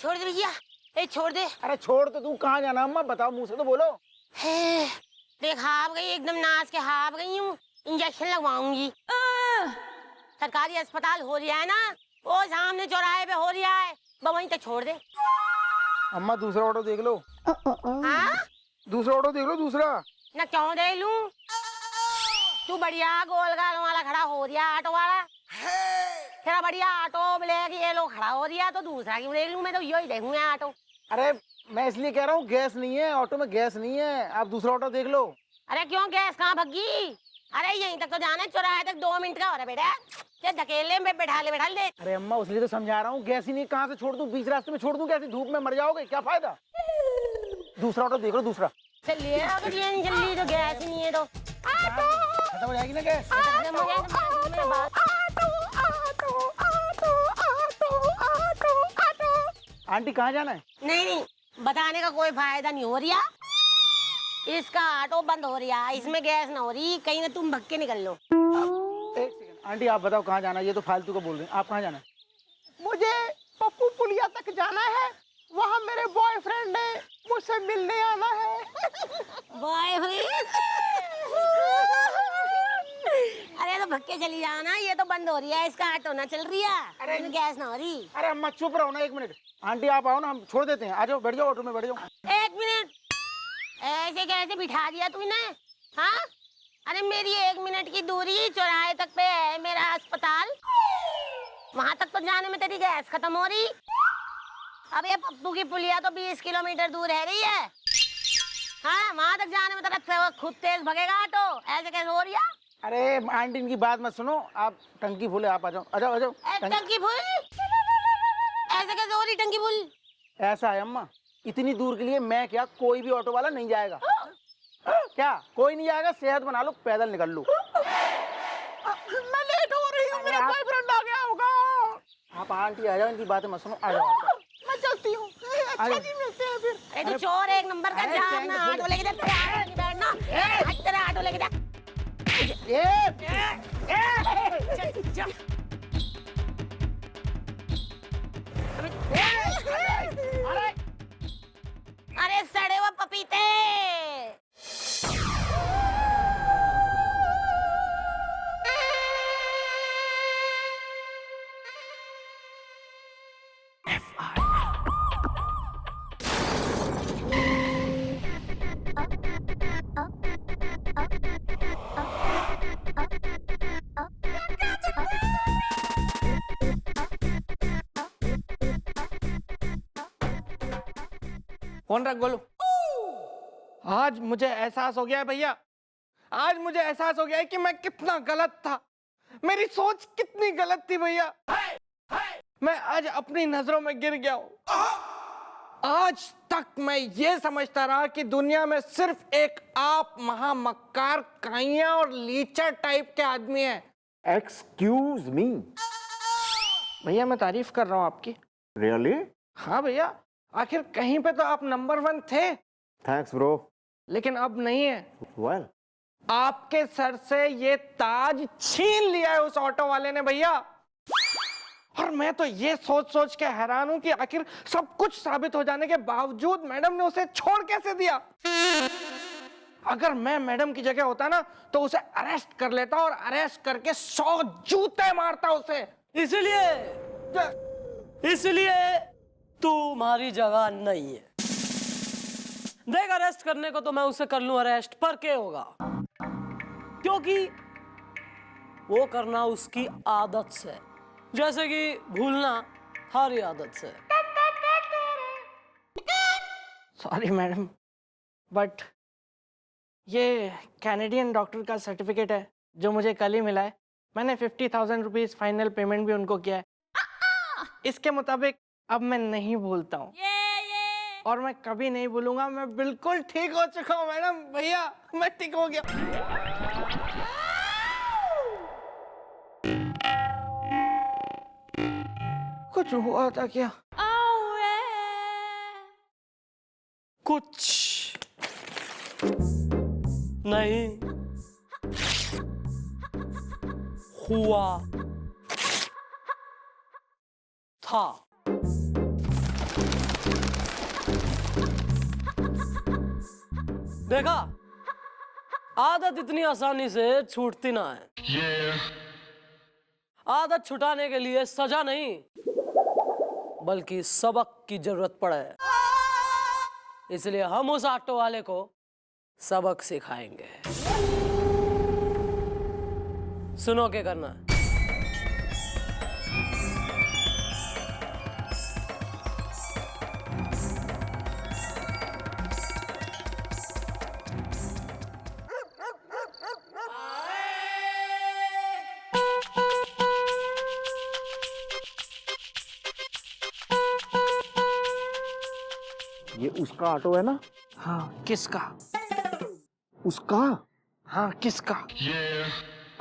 छोड़ दे भैया, ए छोड़ दे। अरे छोड़ तो तू, कहाँ जाना अम्मा बताओ, मुंह से तो बोलो। देख हाफ गई, एकदम नाच के हाफ गई हूँ, इंजेक्शन लगवाऊंगी। सरकारी अस्पताल हो रहा है ना, वो सामने चौराहे पे हो रहा है, वहीं तक छोड़ दे। अम्मा दूसरा ऑटो देख लो। हाँ दूसरा ऑटो देख लो, दूसरा। ना क्यों दे लूं? तू बढ़िया गोल गाल वाला खड़ा हो रहा ऑटो वाला, तेरा बढ़िया ऑटो ब्लैक ये लो खड़ा हो रहा, तो दूसरा क्यों देख लूं? मैं तो यही देखूंगा ऑटो। अरे मैं इसलिए कह रहा हूँ, गैस नहीं है ऑटो में, गैस नहीं है, आप दूसरा ऑटो देख लो। अरे क्यों, गैस कहाँ भगी? अरे यहीं तक तो जाना है, चौराहे तक 2 मिनट का हो रहा बेटा, ये धकेलने में बैठा ले। अरे अम्मा उसलिए तो समझा रहा हूँ, गैस ही नहीं, कहाँ से छोड़ दूँ, बीच रास्ते में छोड़ दूँ, कैसे धूप में मर जाओगे, क्या फायदा। दूसरा ऑटो देख लो, दूसरा। चलिए अगर ये नहीं चल रही तो गैस ही नहीं है तो खत्म हो जाएगी ना गैस। आंटी कहाँ जाना है? नहीं, बताने का कोई फायदा नहीं हो रहा, इसका ऑटो बंद हो रहा, इसमें गैस ना हो रही, कहीं ना तुम भग के निकल लो। एक सेकंड आंटी, आप बताओ कहाँ जाना है, ये तो फालतू का बोल रहे हैं, आप कहाँ जाना है? मुझे पप्पू पुलिया तक जाना है, वहाँ मेरे बॉयफ्रेंड ने मुझसे मिलने आना है। बॉयफ्रेंड? अरे तो भग के चली जाना, ये तो बंद हो रही है, इसका ऑटो ना चल रही है, अरे गैस ना हो रही। अरे अम्मा चुप रहो ना, 1 मिनट। आंटी आप आओ ना, हम छोड़ देते हैं, आ जाओ, बैठ जाओ ऑटो में, बैठ जाओ। 1 मिनट, ऐसे कैसे बिठा दिया तूने? हाँ, अरे मेरी 1 मिनट की दूरी चौराहे तक पे है मेरा अस्पताल, वहां तक तो जाने में तेरी गैस खत्म हो रही। अब ये पप्पू की पुलिया तो 20 किलोमीटर दूर रह रही है, हाँ वहां तक जाने में तेरा खुद तेज भगेगा ऑटो, ऐसे कैसे हो रही है? अरे आंटी इनकी बात मत सुनो, आप टंकी फूले, आप आ जाओ, आ जाओ, आ जाओ। टंकी फुल? ऐसे कैसे हो रही टंकी फुल? ऐसा है अम्मा, इतनी दूर के लिए मैं क्या, कोई भी ऑटो वाला नहीं जाएगा। क्या कोई नहीं जाएगा? सेहत बना लो, पैदल निकल लो। मैं लेट हो रही हूँ, मेरा बॉयफ्रेंड आ गया होगा। आप आंटी आ जाओ, इनकी बातें मत सुनो, आ जाओ। मैं चलती हूँ, अच्छा जी मिलते हैं फिर। अरे तू चोर 1 नंबर का, जा अपना ऑटो लेके जा, तेरा ऑटो नहीं बैठना, हट तेरा ऑटो लेके जा। अरे सड़े हुए पपीते। फोन रख गोलू। आज मुझे एहसास हो गया है भैया, आज मुझे एहसास हो गया है कि मैं कितना गलत था, मेरी सोच कितनी गलत थी भैया। मैं आज अपनी नजरों में गिर गया हूं। आज तक मैं ये समझता रहा कि दुनिया में सिर्फ एक आप महामक्कार काइया और लीचर टाइप के आदमी हैं। Excuse me. भैया मैं तारीफ कर रहा हूं आपकी। रियली? हाँ भैया, आखिर कहीं पे तो आप नंबर 1 थे। Thanks bro. लेकिन अब नहीं है। वेल, आपके सर से ये ताज छीन लिया है उस ऑटो वाले ने भैया। और मैं तो ये सोच सोच के हैरान हूं कि आखिर सब कुछ साबित हो जाने के बावजूद मैडम ने उसे छोड़ कैसे दिया। अगर मैं मैडम की जगह होता ना तो उसे अरेस्ट कर लेता और अरेस्ट करके 100 जूते मारता उसे। इसलिए तुम्हारी जगह नहीं है। देख अरेस्ट करने को तो मैं उसे कर लूं अरेस्ट, पर क्या होगा, क्योंकि वो करना उसकी आदत से, जैसे कि भूलना हमारी आदत से। सॉरी मैडम, बट ये कैनेडियन डॉक्टर का सर्टिफिकेट है जो मुझे कल ही मिला है। मैंने 50,000 रुपीज फाइनल पेमेंट भी उनको किया है। इसके मुताबिक अब मैं नहीं भूलता हूँ और मैं कभी नहीं भूलूंगा। मैं बिल्कुल ठीक हो चुका हूँ मैडम। भैया मैं ठीक हो गया। कुछ हुआ था क्या? कुछ नहीं हुआ था। देखा, आदत इतनी आसानी से छूटती ना है। आदत छुटाने के लिए सजा नहीं बल्कि सबक की जरूरत पड़े, इसलिए हम उस ऑटो वाले को सबक सिखाएंगे। सुनो क्या करना है। ये उसका ऑटो है ना? हाँ, किसका? उसका? हाँ, किसका?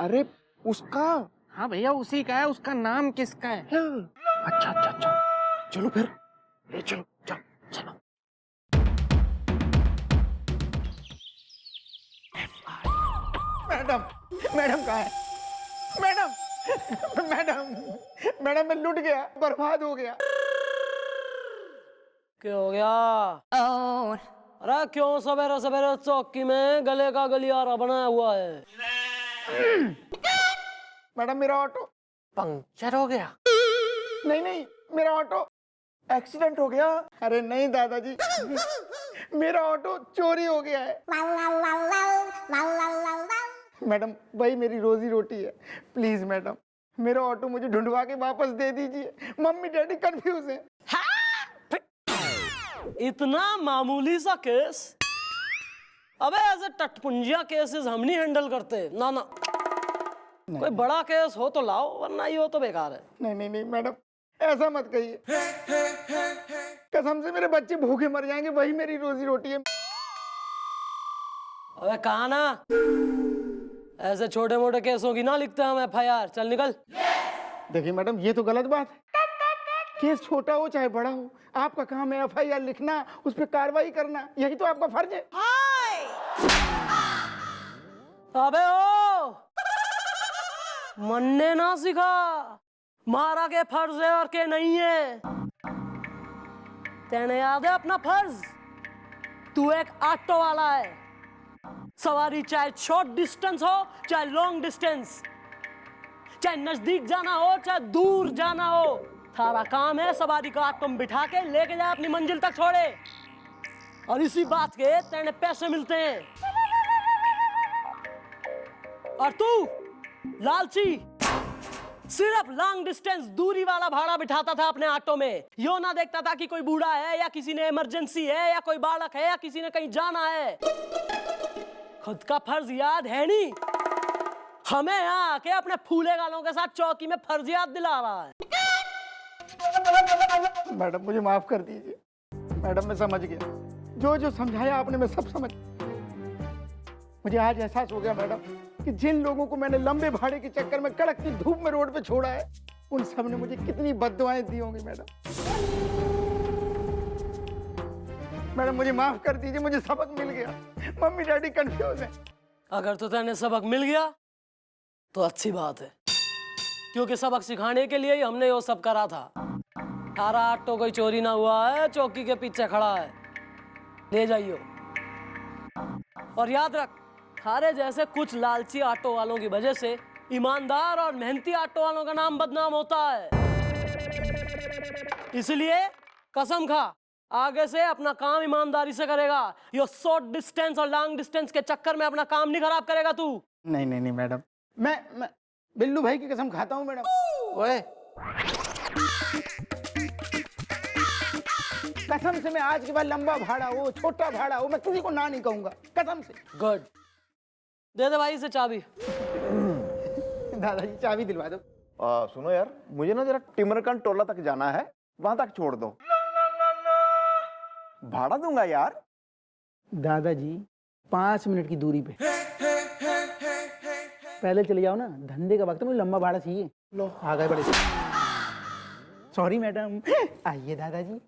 अरे उसका। हाँ भैया, उसी का है। उसका नाम किसका है? अच्छा अच्छा अच्छा, चलो फिर ले चलो, चलो चलो। मैडम, मैडम कहाँ है? मैडम, मैडम, मैडम मैं लुट गया, बर्बाद हो गया। क्या हो गया? अरे क्यों सवेरे सवेरे चौकी में गले का गलियारा बनाया हुआ है? मैडम मेरा ऑटो पंक्चर हो गया। नहीं नहीं, मेरा ऑटो एक्सीडेंट हो गया। अरे नहीं दादाजी, मेरा ऑटो चोरी हो गया है। मैडम वही मेरी रोजी रोटी है, प्लीज मैडम मेरा ऑटो मुझे ढूंढवा के वापस दे दीजिए। मम्मी डैडी कंफ्यूज है। इतना मामूली सा केस? अबे ऐसे टटपुंजिया केसेस हम नहीं हैंडल करते। ना ना, कोई बड़ा केस हो तो लाओ, वरना ये हो तो बेकार है। नहीं नहीं नहीं मैडम, ऐसा मत कहिए। कसम से मेरे बच्चे भूखे मर जाएंगे, वही मेरी रोजी रोटी है। अबे कहा ना, ऐसे छोटे मोटे केसों की ना लिखते हम FIR। चल निकल। देखिए मैडम, ये तो गलत बात है। केस छोटा हो चाहे बड़ा हो, आपका काम है FIR लिखना, उस पर कार्रवाई करना, यही तो आपका फर्ज है। अबे ओ, मन्ने ना सिखा, मारा के फर्ज है और के नहीं है। तेने याद है अपना फर्ज? तू एक ऑटो वाला है। सवारी चाहे शॉर्ट डिस्टेंस हो चाहे लॉन्ग डिस्टेंस, चाहे नजदीक जाना हो चाहे दूर जाना हो, थारा काम है सवारी का ऑटो में बिठा के लेके जाए अपनी मंजिल तक छोड़े। और इसी बात के तेने पैसे मिलते हैं। और तू लालची सिर्फ लॉन्ग डिस्टेंस दूरी वाला भाड़ा बिठाता था अपने ऑटो में। यो ना देखता था कि कोई बूढ़ा है या किसी ने इमरजेंसी है या कोई बालक है या किसी ने कहीं जाना है। खुद का फर्ज याद है नहीं, हमें यहाँ आके अपने फूले गालों के साथ चौकी में फर्ज याद दिला रहा है। मैडम मुझे माफ कर दीजिए। मैडम मैं समझ गया, जो जो समझाया आपने मैं सब समझ। मुझे आज एहसास हो गया मैडम कि जिन लोगों को मैंने लंबे भाड़े के चक्कर में कड़कती धूप में रोड पे छोड़ा है, उन सब ने मुझे कितनी बद्दुआएं दी होंगी। मैडम मुझे माफ कर दीजिए, मुझे सबक मिल गया। मम्मी डैडी कंफ्यूज हैं। अगर तो तेने सबक मिल गया तो अच्छी बात है, क्योंकि सबक सिखाने के लिए ही हमने ये सब करा था। थारा ऑटो कोई चोरी ना हुआ है, चौकी के पीछे खड़ा है, ले जाइयो। और याद रख, थारे जैसे कुछ लालची ऑटो वालों की वजह से ईमानदार और मेहनती ऑटो वालों का नाम बदनाम होता है। इसलिए कसम खा, आगे से अपना काम ईमानदारी से करेगा। यो शॉर्ट डिस्टेंस और लॉन्ग डिस्टेंस के चक्कर में अपना काम नहीं खराब करेगा तू। नहीं नहीं नहीं मैडम, मैं बिल्लू भाई की कसम खाता हूँ मैडम। ओए, कसम से मैं आज के बाद लंबा भाड़ा हो छोटा भाड़ा हो, मैं किसी को ना नहीं कहूंगा, कसम से। गुड, दे दे भाई से चाबी। दादाजी चाबी दिलवा दो। सुनो यार, मुझे ना जरा टिमरकन टोला तक जाना है, वहां तक छोड़ दो। भाड़ा दूंगा यार। दादाजी 5 मिनट की दूरी पे पहले चले जाओ ना, धंधे का वक्त है, मुझे लंबा भाड़ा चाहिए। लो आ गए बड़े। सॉरी मैडम, आइए दादाजी।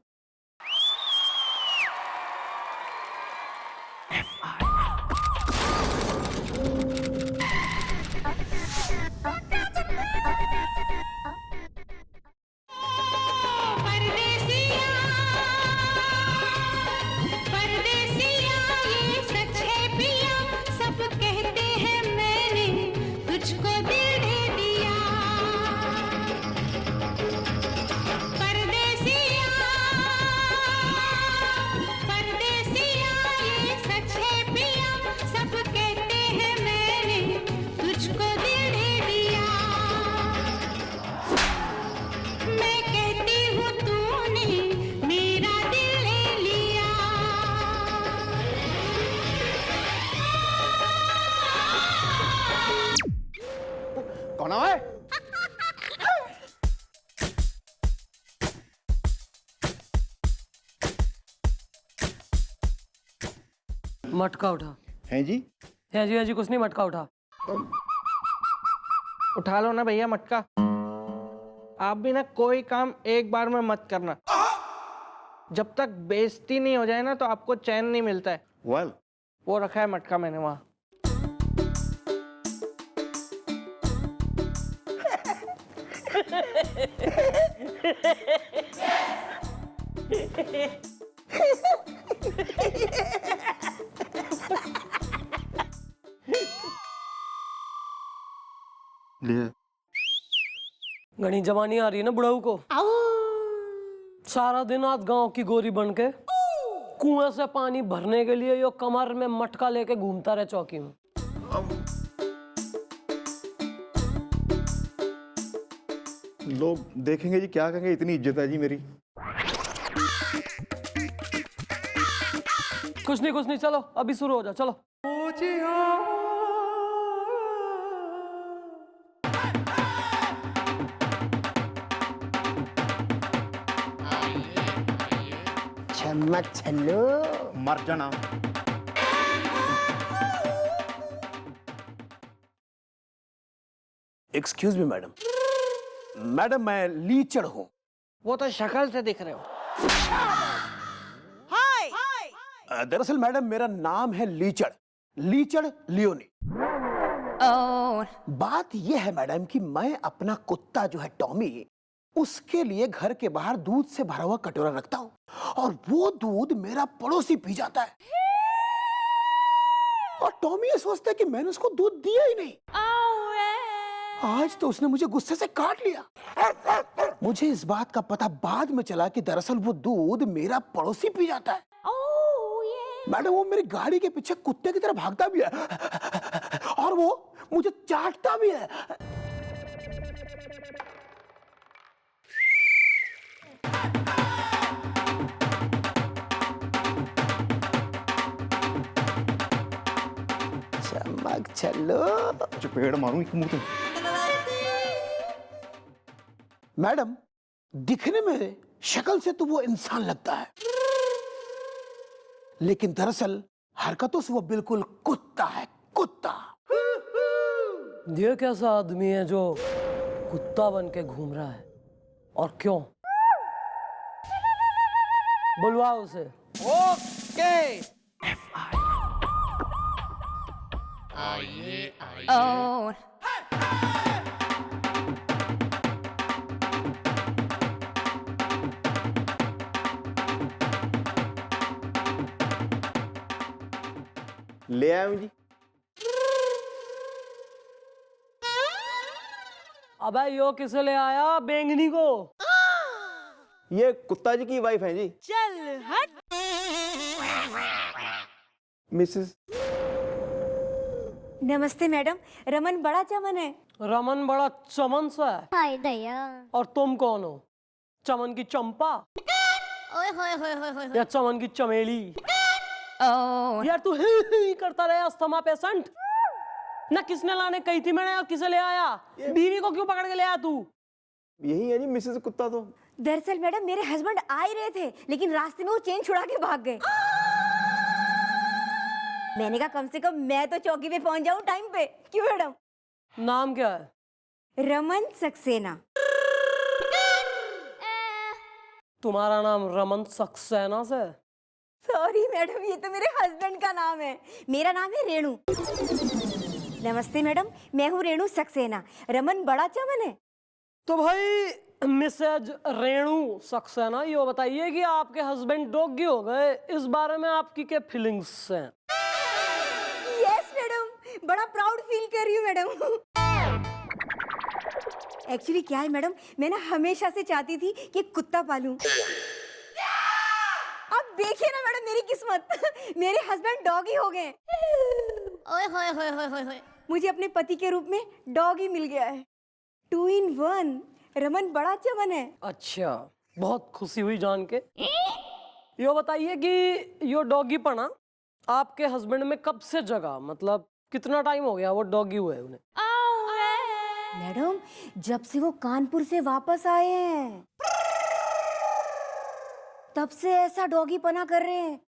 परदेसिया ये सच है। कौन है? मटका उठा। हैं जी? है जी कुछ नहीं, मटका उठा। उठा लो ना भैया मटका। आप भी ना कोई काम एक बार में मत करना। जब तक बेइज्जती नहीं हो जाए ना तो आपको चैन नहीं मिलता है। वेल, वो रखा है मटका मैंने वहां। ले। घनी जवानी आ रही है ना बुढ़ाऊ को। सारा दिन आज गांव की गोरी बन के कुएं से पानी भरने के लिए यो कमर में मटका लेके घूमता रहे चौकी में। लोग देखेंगे जी, क्या कहेंगे? इतनी इज्जत है जी मेरी। कुछ नहीं चलो अभी शुरू हो जाओ, चलो। चम्मच छल्लो। मर जाना। Excuse me madam. मैडम मैं लीचड़ हूँ। वो तो शक्ल से दिख रहे हो। दरअसल मैडम मेरा नाम है लीचड़, लीचड़ लियोनी। बात यह है मैडम कि मैं अपना कुत्ता जो है टॉमी, उसके लिए घर के बाहर दूध से भरा हुआ कटोरा रखता हूँ और वो दूध मेरा पड़ोसी पी जाता है और टॉमी ये सोचता है कि मैंने उसको दूध दिया ही नहीं। आज तो उसने मुझे गुस्से से काट लिया। मुझे इस बात का पता बाद में चला कि दरअसल वो दूध मेरा पड़ोसी पी जाता है। मैडम वो मेरी गाड़ी के पीछे कुत्ते की तरह भागता भी है और वो मुझे चाटता भी है। चमक चलो। चपेड़ मारूं एक मुंह पे। मैडम दिखने में शक्ल से तो वो इंसान लगता है, लेकिन दरअसल हरकतों से वो बिल्कुल कुत्ता है, कुत्ता। ये कैसा आदमी है जो कुत्ता बन के घूम रहा है और क्यों? बुलवाओ उसे। ओके। ले आया हूं जी। अबे यो किसे ले आया बेंगनी को? ये कुत्ता जी की वाइफ है जी। चल हट। मिसेस। नमस्ते मैडम, रमन बड़ा चमन है। रमन बड़ा चमन सा है। हाय दया। और तुम कौन हो? चमन की चंपा ओए होए होए होए होए। या चमन की चमेली? यार तू ही करता रहे अस्थमा पेशेंट। ना किसने लाने कही थी मैंने और किसे ले आया? बीवी को क्यों पकड़ के ले आया तू? यही है जी मिसेस कुत्ता तो। दरअसल मैडम मेरे हस्बैंड आ ही रहे थे, लेकिन रास्ते में वो चेन छुड़ा के भाग गए। मैंने कहा कम से कम मैं तो चौकी पे पहुंच जाऊं टाइम पे। क्यों मैडम? नाम क्या है? रमन सक्सेना। तुम्हारा नाम रमन सक्सेना से? सॉरी मैडम, ये तो मेरे हस्बैंड का नाम है। मेरा नाम है रेणु। नमस्ते मैडम, मैं हूँ रेणु सक्सेना। रमन बड़ा चमन है। तो भाई मिसेज रेणु सक्सेना, ये बताइए कि आपके हस्बैंड डॉगी हो गए, इस बारे में आपकी क्या फीलिंग्स हैं? यस मैडम, बड़ा प्राउड फील कर रही हूँ मैडम। एक्चुअली क्या है मैडम, मैं ना हमेशा से चाहती थी कि कुत्ता पालूं। अब देखिए ना मैडम मेरी किस्मत, मेरे हस्बैंड डॉगी हो गए। ओए होए होए होए होए होए। मुझे अपने पति के रूप में डॉगी मिल गया है। 2 in 1। रमन बड़ा चमन है। अच्छा, बहुत खुशी हुई जान के। ये बताइए कि यो डॉगी पना आपके हस्बैंड में कब से जगा? मतलब कितना टाइम हो गया वो डॉगी हुए उन्हें? मैडम जब से वो कानपुर से वापस आए हैं तब से ऐसा डॉगी पना कर रहे हैं।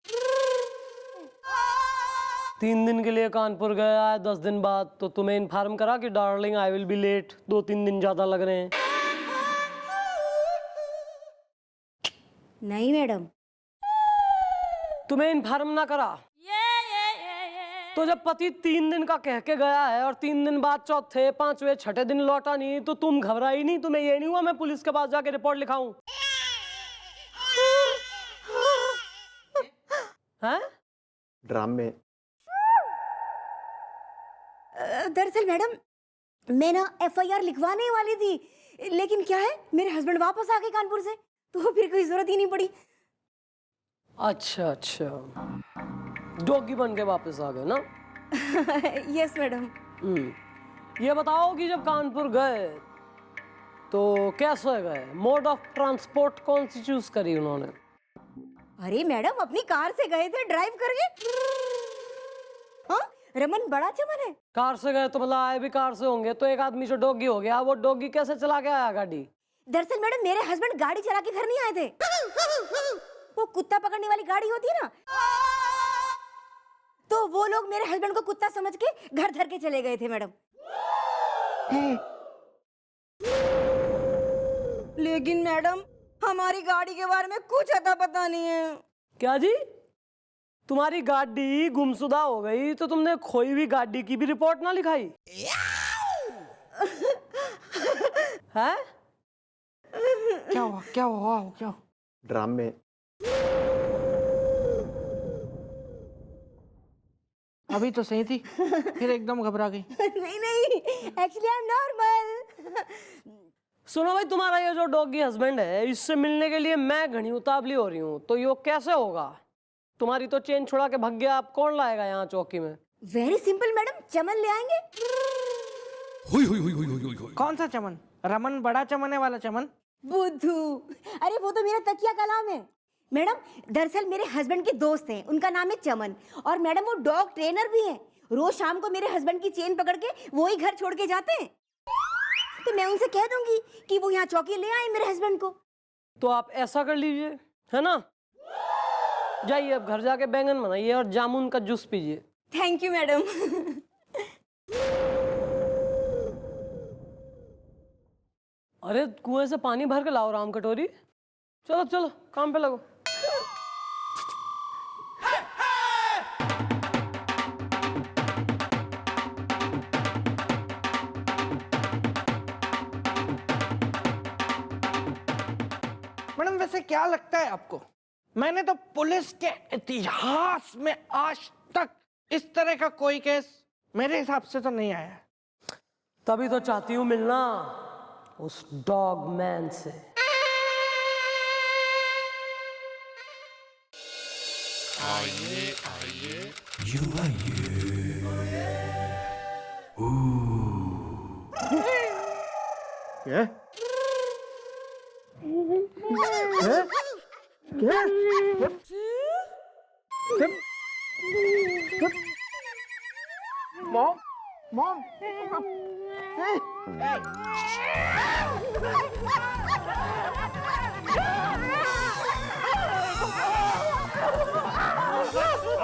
3 दिन के लिए कानपुर गया है, 10 दिन बाद तो तुम्हें इन्फॉर्म करा कि darling I will be late, 2-3 दिन ज्यादा लग रहे हैं। नहीं मैडम। तुम्हें इन्फॉर्म ना करा तो जब पति 3 दिन का कह के गया है और 3 दिन बाद चौथे 5वें 6ठे दिन लौटा नहीं तो तुम घबराई नहीं? तुम्हें ये नहीं हुआ मैं पुलिस के पास जाके रिपोर्ट लिखाऊं? हैं? ड्रामे। दरअसल मैडम मैं ना FIR लिखवाने वाली थी, लेकिन क्या है मेरे हस्बैंड वापस आ गए कानपुर से, तो फिर कोई जरूरत ही नहीं पड़ी। अच्छा अच्छा, डॉगी बन के वापस आ गए ना? Yes madam. ये बताओ कि जब कानपुर गए तो कैसे गए? मोड ऑफ ट्रांसपोर्ट कौन सी चूज करी उन्होंने? अरे मैडम अपनी कार से गए थे ड्राइव करके। हाँ रमन बड़ा चमन है। कार से गए तो मतलब आए भी कार से होंगे, तो एक आदमी जो डॉगी हो गया, वो डॉगी कैसे चला के आया गाड़ी? दरअसल मैडम मेरे हस्बैंड गाड़ी चला के घर नहीं आए थे। वो कुत्ता पकड़ने वाली गाड़ी होती है ना, तो वो लोग मेरे हस्बैंड को कुत्ता समझ के घर धर के चले गए थे मैडम। लेकिन मैडम हमारी गाड़ी के बारे में कुछ अता पता नहीं है। क्या जी? तुम्हारी गाड़ी गुमशुदा हो गई तो तुमने खोई हुई गाड़ी की भी रिपोर्ट ना लिखाई? है? क्या हुआ क्या हुआ क्या हुआ? ड्रामे। अभी तो सही थी, फिर एकदम घबरा गई। नहीं नहीं एक्चुअली आई एम नॉर्मल। सुनो भाई, तुम्हारा ये जो डॉगी हस्बैंड है, इससे मिलने के लिए मैं घनी उतावली हो रही हूँ, तो ये कैसे होगा? तुम्हारी तो चेन छुड़ा के भग गया, आप कौन लाएगा यहाँ चौकी में? वेरी सिंपल मैडम, चमन ले आएंगे। कौन सा चमन? रमन बड़ा चमन वाला चमन? बुद्धू, अरे वो तो मेरा तकिया कलाम है मैडम। दरअसल मेरे हस्बैंड के दोस्त हैं, उनका नाम है चमन, और मैडम वो डॉग ट्रेनर भी हैं। रोज शाम को मेरे हस्बैंड की चेन पकड़ के वो ही घर छोड़ के जाते हैं, तो मैं उनसे कह दूंगी कि वो यहाँ चौकी ले आए मेरे हस्बैंड को। तो आप ऐसा कर लीजिए, है ना? जाइए अब घर जाके बैंगन बनाइए और जामुन का जूस पीजिए। Thank you madam. अरे कुएं से पानी भर के लाओ राम कटोरी। चलो चलो काम पे लगो। मैडम वैसे क्या लगता है आपको, मैंने तो पुलिस के इतिहास में आज तक इस तरह का कोई केस मेरे हिसाब से तो नहीं आया है। तभी तो चाहती हूँ मिलना उस डॉग मैन से। क्या? क्या? Mom mom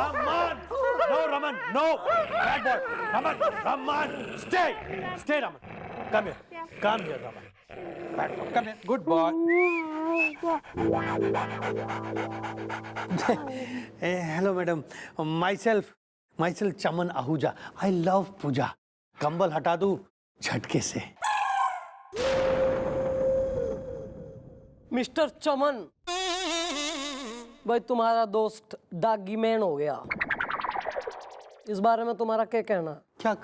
Raman! No, Raman! No! Bad boy! Raman! Raman! Stay! Stay, Raman! Come here. Come here, Raman. Bad boy. Come here. Good boy. Hello, madam. Myself Chaman Ahuja. I love Puja. कंबल हटा दूं झटके से। Mister चमन, भाई तुम्हारा दोस्त doggy man हो गया, इस बारे में तुम्हारा क्या कहना? क्या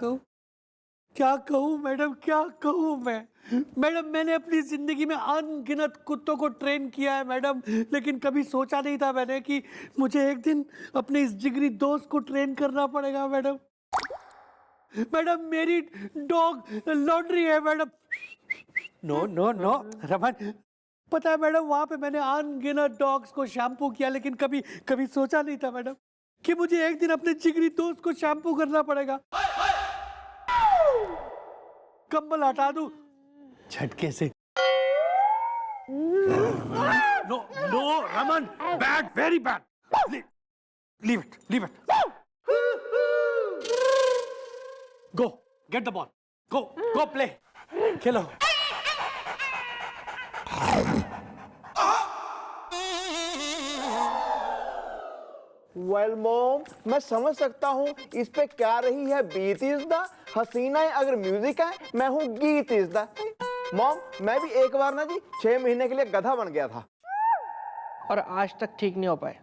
कहूँ मैडम, क्या कहूँ मैं? मैडम मैंने अपनी जिंदगी में अनगिनत कुत्तों को ट्रेन किया है मैडम, लेकिन कभी सोचा नहीं था मैंने कि मुझे एक दिन अपने इस जिगरी दोस्त को ट्रेन करना पड़ेगा मैडम। मैडम मेरी डॉग लॉन्ड्री है madam. No no no Raman, पता है मैडम वहां पे मैंने अनगिनत डॉग्स को शैम्पू किया, लेकिन कभी कभी सोचा नहीं था मैडम कि मुझे एक दिन अपने जिगरी दोस्त को शैम्पू करना पड़ेगा। कंबल हटा दूं झटके से। No no Raman, bad, very bad. Leave it. Go get the ball, go play, खेलो। वेल मॉम, मैं समझ सकता हूँ इस पे क्या रही है बीट इज द, हसीना है अगर म्यूजिक है, मैं हूँ गीत इज द। मॉम, मैं भी एक बार ना जी 6 महीने के लिए गधा बन गया था और आज तक ठीक नहीं हो पाए।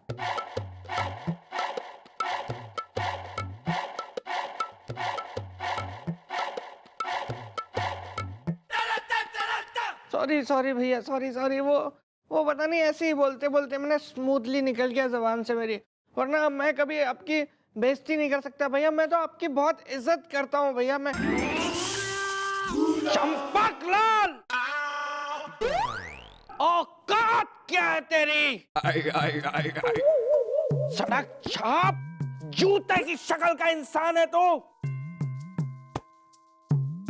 सॉरी भैया, सॉरी। वो पता नहीं ऐसे ही बोलते बोलते मैंने स्मूथली निकल गया जबान से मेरी, वरना मैं कभी आपकी बेइज्जती नहीं कर सकता भैया। मैं तो आपकी बहुत इज्जत करता हूँ भैया। मैं चंपकलाल, औकात क्या है तेरी? सड़क छाप, जूते की शक्ल का इंसान है तू।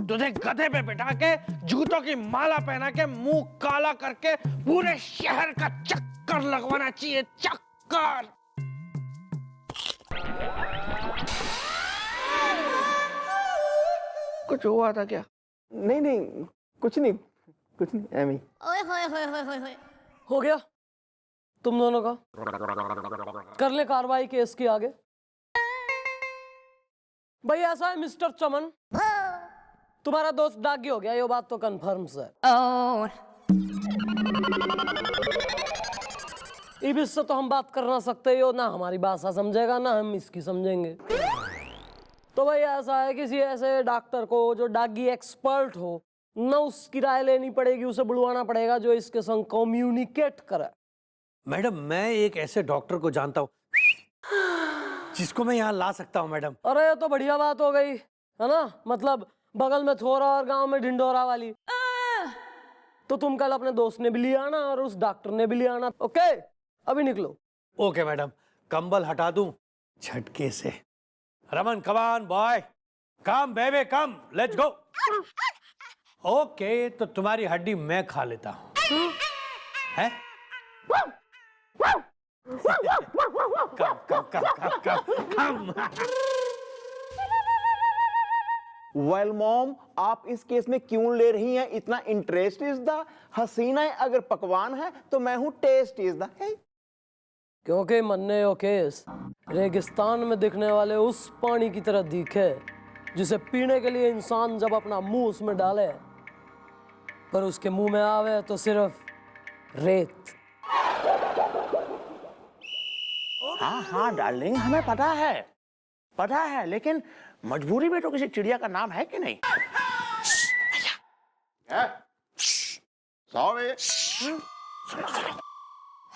तुझे गधे पे बिठा के, जूतों की माला पहना के, मुंह काला करके पूरे शहर का चक्कर लगवाना चाहिए, चक्कर। कुछ हुआ था क्या? नहीं, कुछ नहीं एमी। ओए होए होए होए होए होए। हो गया तुम दोनों का? कर ले कार्रवाई केस के आगे। भाई ऐसा है मिस्टर चमन, तुम्हारा दोस्त दागी हो गया, ये बात तो कंफर्म है। इबिस से तो हम बात कर ना सकते हो, ना हमारी भाषा समझेगा ना हम इसकी समझेंगे। तो भाई ऐसा है, किसी ऐसे डॉक्टर को जो डागी एक्सपर्ट हो, ना उसकी राय लेनी पड़ेगी, उसे बुलवाना पड़ेगा जो इसके संग कम्युनिकेट करे। मैडम, मैं एक ऐसे डॉक्टर को जानता हूँ जिसको मैं यहाँ ला सकता हूँ मैडम। अरे ये तो बढ़िया बात हो गई है ना, मतलब बगल में थोड़ा और गांव में ढिंडोरा वाली। तो तुम कल अपने दोस्त ने भी लिया आना और उस डॉक्टर ने भी लिया आना। ओके, अभी निकलो। ओके मैडम, कंबल हटा दूं झटके से। Raman, come on boy, come baby, come, let's go. Okay, तो तुम्हारी हड्डी मैं खा लेता हूँ, है? कम। वेल मॉम, आप इस केस में क्यों ले रही हैं इतना इंटरेस्ट इज द, हसीना है अगर पकवान है तो मैं हूं टेस्ट इज द। क्योंकि मन्ने यो केस रेगिस्तान में दिखने वाले उस पानी की तरह दिखे जिसे पीने के लिए इंसान जब अपना मुंह उसमें डाले, पर उसके मुंह में आवे तो सिर्फ रेत। हाँ डार्लिंग, हमें पता है, लेकिन मजबूरी में तो किसी चिड़िया का नाम है कि नहीं?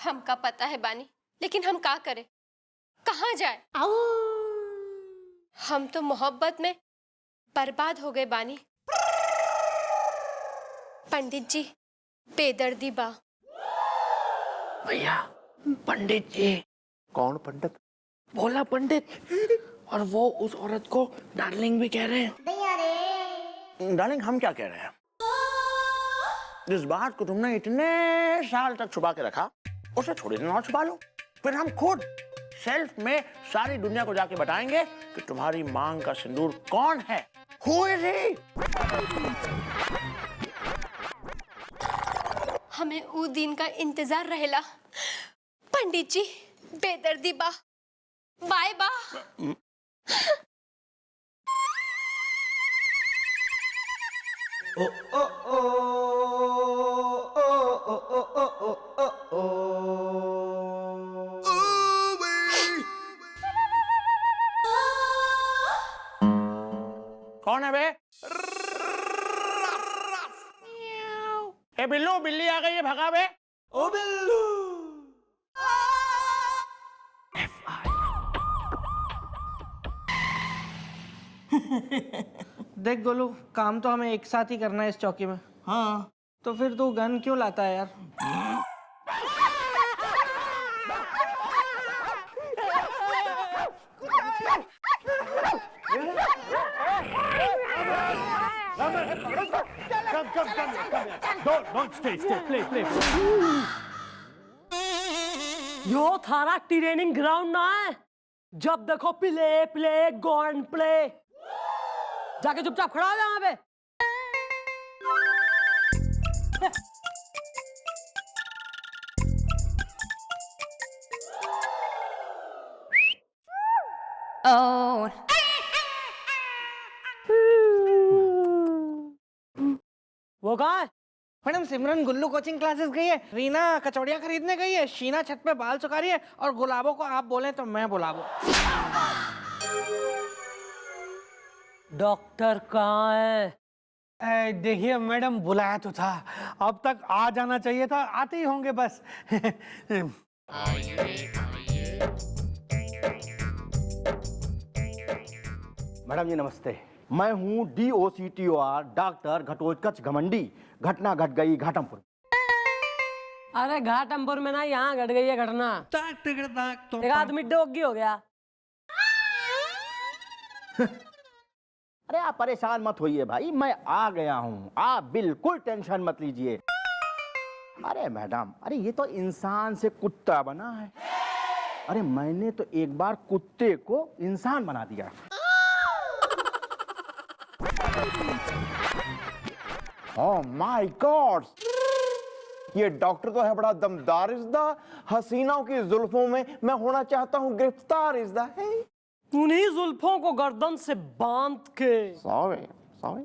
हमका पता है बानी, लेकिन हम का करें, कहाँ जाए? हम तो मोहब्बत में बर्बाद हो गए बानी। पंडित जी, बेदर्दी बा। भैया, पंडित जी। कौन पंडित? बोला पंडित, और वो उस औरत को डार्लिंग भी कह रहे हैं। डार्लिंग, हम क्या कह रहे हैं? जिस बात को तुमने इतने साल तक छुपा के रखा, उसे थोड़ी दिन और छुपा लो, फिर हम खुद सेल्फ में सारी दुनिया को जाके बताएंगे कि तुम्हारी मांग का सिंदूर कौन है। Who is he? हमें ऊ दिन का इंतजार रहेला। पंडित जी, बेदर्दी बा, बाय बा। कौन है बे? ए बिल्लू, बिल्ली आ गई है, भगा बे। ओ बिल्लू। देख गोलू, काम तो हमें एक साथ ही करना है इस चौकी में। हाँ, तो फिर तू गन क्यों लाता है यार? यो थारा ट्रेनिंग ग्राउंड ना है। जब देखो play play go and play. जाके चुपचाप खड़ा हो जा वहां पे। वो कहाँ है? मैडम सिमरन गुल्लू कोचिंग क्लासेस गई है, रीना कचौड़ियाँ खरीदने गई है, शीना छत पे बाल सुखा रही है और गुलाबों को आप बोले तो मैं बुलाबो। डॉक्टर कहाँ है? देखिए मैडम, बुलाया तो था, अब तक आ जाना चाहिए था, आते ही होंगे बस। मैडम जी नमस्ते, मैं हूँ DOCTOR डॉक्टर घटोत्कच घमंडी। घटना घट गई घाटमपुर। अरे घाटमपुर में ना, यहाँ घट गई है घटना। एक आदमी डॉगी हो गया। अरे आप परेशान मत होइए भाई, मैं आ गया हूँ, आप बिल्कुल टेंशन मत लीजिए। अरे मैडम, अरे ये तो इंसान से कुत्ता बना है। अरे मैंने तो एक बार कुत्ते को इंसान बना दिया। ओह माय गॉड, ये डॉक्टर तो है बड़ा दमदार इज़दा। हसीनाओं की जुल्फों में मैं होना चाहता हूँ गिरफ्तार इज़दा। उन्हीं जुल्फों को गर्दन से बांध के। Sorry sorry.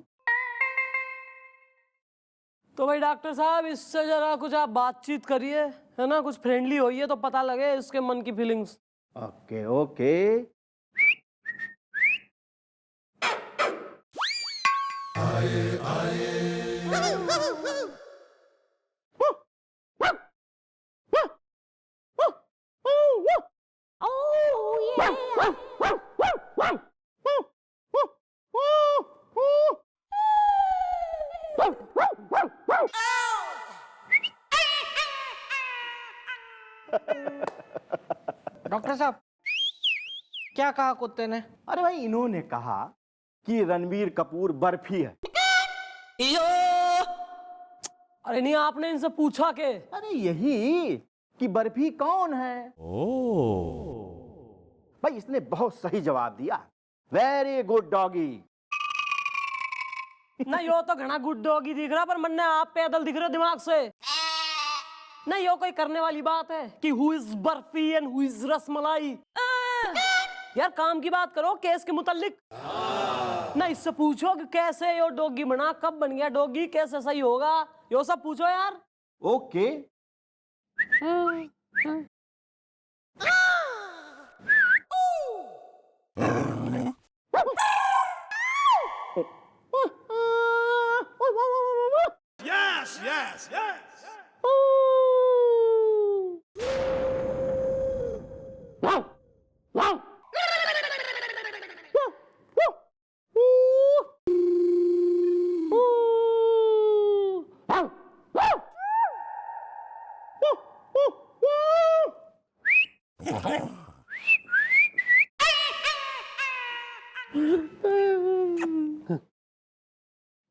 तो भाई डॉक्टर साहब, इससे जरा कुछ आप बातचीत करिए, है ना, कुछ फ्रेंडली होइए तो पता लगे इसके मन की फीलिंग्स। Okay okay. डॉक्टर साहब, क्या कहा कुत्ते ने? अरे भाई, इन्होंने कहा कि रणबीर कपूर बर्फी है। अरे नहीं, आपने इनसे पूछा के? अरे यही कि बर्फी कौन है। भाई इसने बहुत सही जवाब दिया। Very good doggy. ना यो तो घना गुड डॉगी दिख रहा, पर मन्ने आप पैदल दिख रहे हो दिमाग से। नहीं, यो कोई करने वाली बात है कि who is barfi and who is rasmalai. यार काम की बात करो, केस के मुतालिक। ना इससे पूछो कि कैसे यो डॉगी बना, कब बन गया डॉगी, कैसे सही होगा, यो सब पूछो यार। Okay. Yes, yes, yes.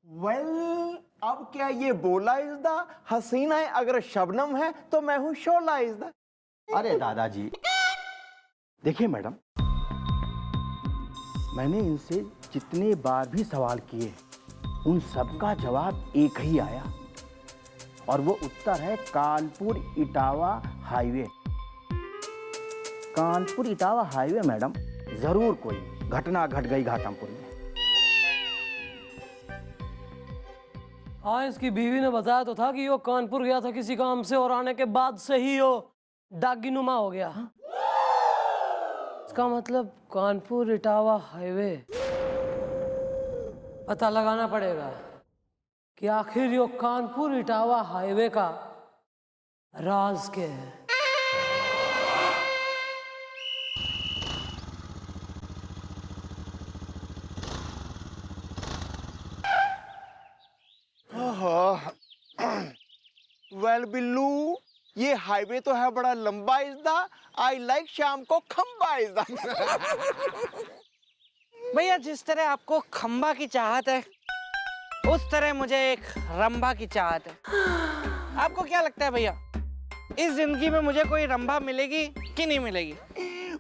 Well, अब क्या ये बोला इज़दा? हसीनाएं अगर शबनम है तो मैं हूँ शोला इज़दा। अरे दादाजी, देखिए मैडम, मैंने इनसे जितने बार भी सवाल किए, उन सबका जवाब एक ही आया, और वो उत्तर है Kanpur Etawah highway. Kanpur Etawah highway madam, जरूर कोई घटना घट गई घाटमपुर में। हाँ, इसकी बीवी ने बताया तो था कि यो कानपुर गया था किसी काम से, और आने के बाद से ही यो दागीनुमा हो गया। इसका मतलब कानपुर इटावा हाईवे। पता लगाना पड़ेगा कि आखिर यो कानपुर इटावा हाईवे का राज क्या है। वेल बिल्लू, ये हाईवे तो है बड़ा लंबा इज़दा। आई लाइक शाम को खंबा इज़दा। भैया, जिस तरह आपको खंबा की चाहत है, उस तरह मुझे एक रंभा की चाहत है। आपको क्या लगता है भैया, इस जिंदगी में मुझे कोई रंभा मिलेगी कि नहीं मिलेगी?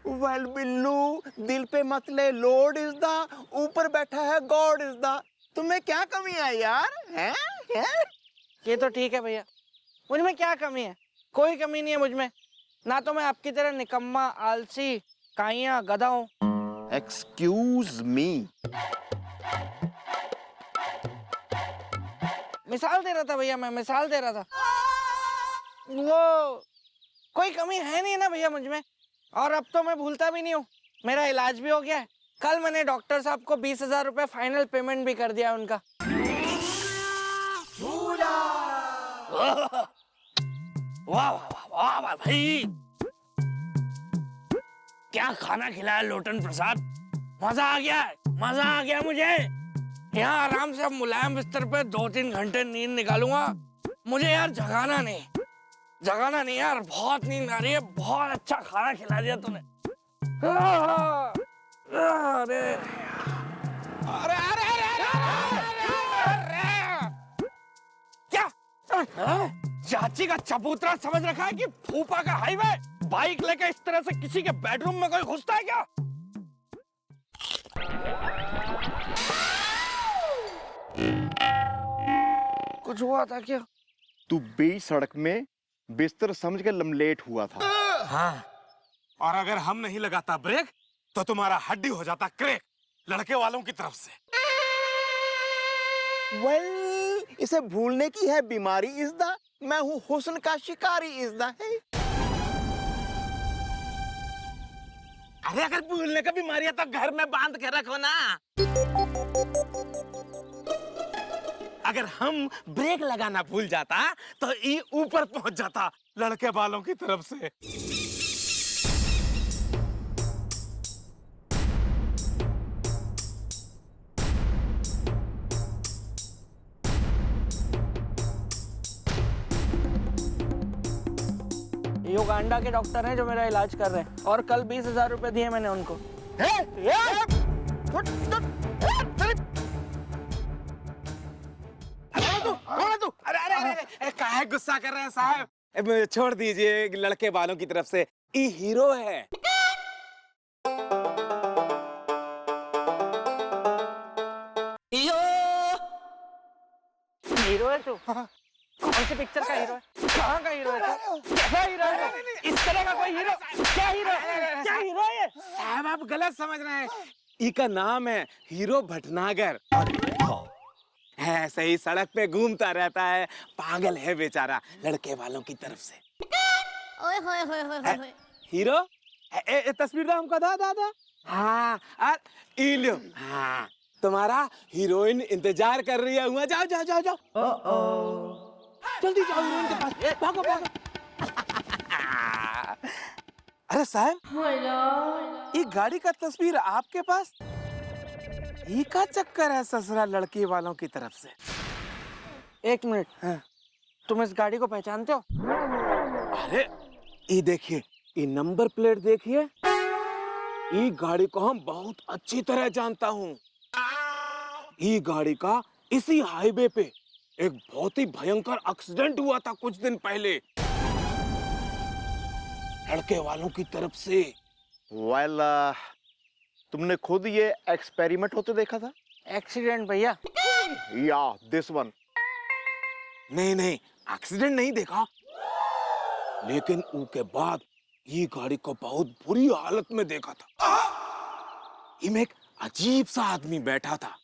वेल बिल्लू, दिल पे मत ले, लॉर्ड इज द, ऊपर बैठा है गॉड इज द। तुम्हें क्या कमी है यार? हैं? ये तो ठीक है भैया, मुझ में क्या कमी है? कोई कमी नहीं है मुझ में। ना तो मैं आपकी तरह निकम्मा, आलसी, काइया, गधा हूँ। Excuse me. मिसाल दे रहा था भैया, मैं मिसाल दे रहा था। वो कोई कमी है नहीं ना भैया मुझ में। और अब तो मैं भूलता भी नहीं हूँ, मेरा इलाज भी हो गया है। कल मैंने डॉक्टर साहब को 20,000 रुपए फाइनल पेमेंट भी कर दिया उनका। वाह वाह वाह वाह भाई, क्या खाना खिलाया लोटन प्रसाद, मजा आ गया, मजा आ गया मुझे। यहाँ आराम से अब मुलायम बिस्तर पे 2-3 घंटे नींद निकालूंगा। मुझे यार जगाना नहीं यार, बहुत नींद आ रही है। बहुत अच्छा खाना खिला दिया तूने। अरे अरे अरे क्या चाची का चबूतरा समझ रखा है कि फूफा का हाईवे? बाइक लेके इस तरह से किसी के बेडरूम में कोई घुसता है क्या? कुछ हुआ था क्या? तू बीच सड़क में बिस्तर समझ के लमलेट हुआ था। हाँ, और अगर हम नहीं लगाता ब्रेक तो तुम्हारा हड्डी हो जाता क्रैक, लड़के वालों की तरफ से। वेल, इसे भूलने की है बीमारी इज द, मैं हूँ हुस्न का शिकारी इज द। अरे अगर भूलने का बीमारी है तो घर में बांध के रखो ना। अगर हम ब्रेक लगाना भूल जाता तो ये ऊपर पहुंच जाता लड़के वालों की तरफ से। युगांडा के डॉक्टर हैं जो मेरा इलाज कर रहे हैं, और कल 20,000 रुपए दिए मैंने उनको। अरे अरे अरे काहे गुस्सा कर रहे हैं साहब? छोड़ दीजिए, लड़के वालों की तरफ से ये हीरो है। हीरो है तू? कौन सी पिक्चर का हीरो है? कहाँ का हीरो है तू? कैसा हीरो है तू? इस तरह का कोई हीरो? क्या हीरो है? क्या हीरो है ये? साहब आप गलत समझ रहे हैं, इसका नाम है हीरो भटनागर। ऐसे ही सड़क पे घूमता रहता है, पागल है बेचारा, लड़के वालों की तरफ से। ओए होए होए होए होए। हीरो तस्वीर दो हमको, दादा। हाँ, इलो। हाँ, तुम्हारा हीरोइन इंतजार कर रही है। हुआ, जाओ जाओ जाओ जाओ। जल्दी जाओ हीरोइन के पास, भागो भागो। अरे साहब, ये गाड़ी का तस्वीर आपके पास? ये का चक्कर है ससुरा लड़की वालों की तरफ से? एक मिनट, तुम इस गाड़ी को पहचानते हो? अरे ये देखिए, ये नंबर प्लेट देखिए, ये गाड़ी को हम बहुत अच्छी तरह जानता हूँ। ये गाड़ी का इसी हाईवे पे एक बहुत ही भयंकर एक्सीडेंट हुआ था कुछ दिन पहले, लड़के वालों की तरफ से। वेल, तुमने खुद ये एक्सपेरिमेंट होते देखा था? एक्सीडेंट भैया? या दिस वन? नहीं नहीं, एक्सीडेंट नहीं देखा, लेकिन उसके बाद ये गाड़ी को बहुत बुरी हालत में देखा था। इसमें एक अजीब सा आदमी बैठा था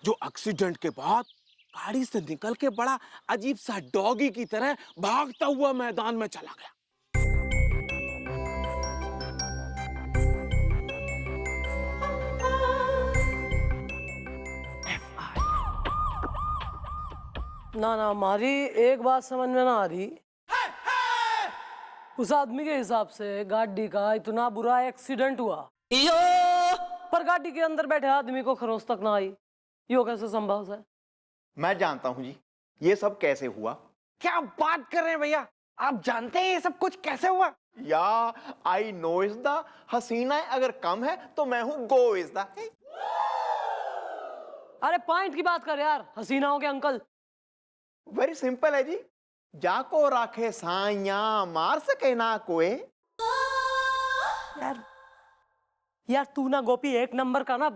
जो एक्सीडेंट के बाद गाड़ी से निकल के बड़ा अजीब सा डॉगी की तरह भागता हुआ मैदान में चला गया। ना ना, हमारी एक बात समझ में ना आ रही। उस आदमी के हिसाब से गाड़ी का इतना बुरा एक्सीडेंट हुआ, पर गाड़ी के अंदर बैठे आदमी को खरोंच तक ना आई। यो कैसे संभव है? मैं जानता हूँ जी, ये सब कैसे हुआ। क्या बात कर रहे हैं भैया? आप जानते हैं ये सब कुछ कैसे हुआ? या आई नो इज द, हसीना अगर कम है तो मैं हूँ गो इज द। अरे पॉइंट की बात कर यार, हसीनाओं के अंकल। वेरी सिंपल है जी। जाको राखे साइया मार सके ना कोई। यार यार तू ना गोपी एक नंबर का ना,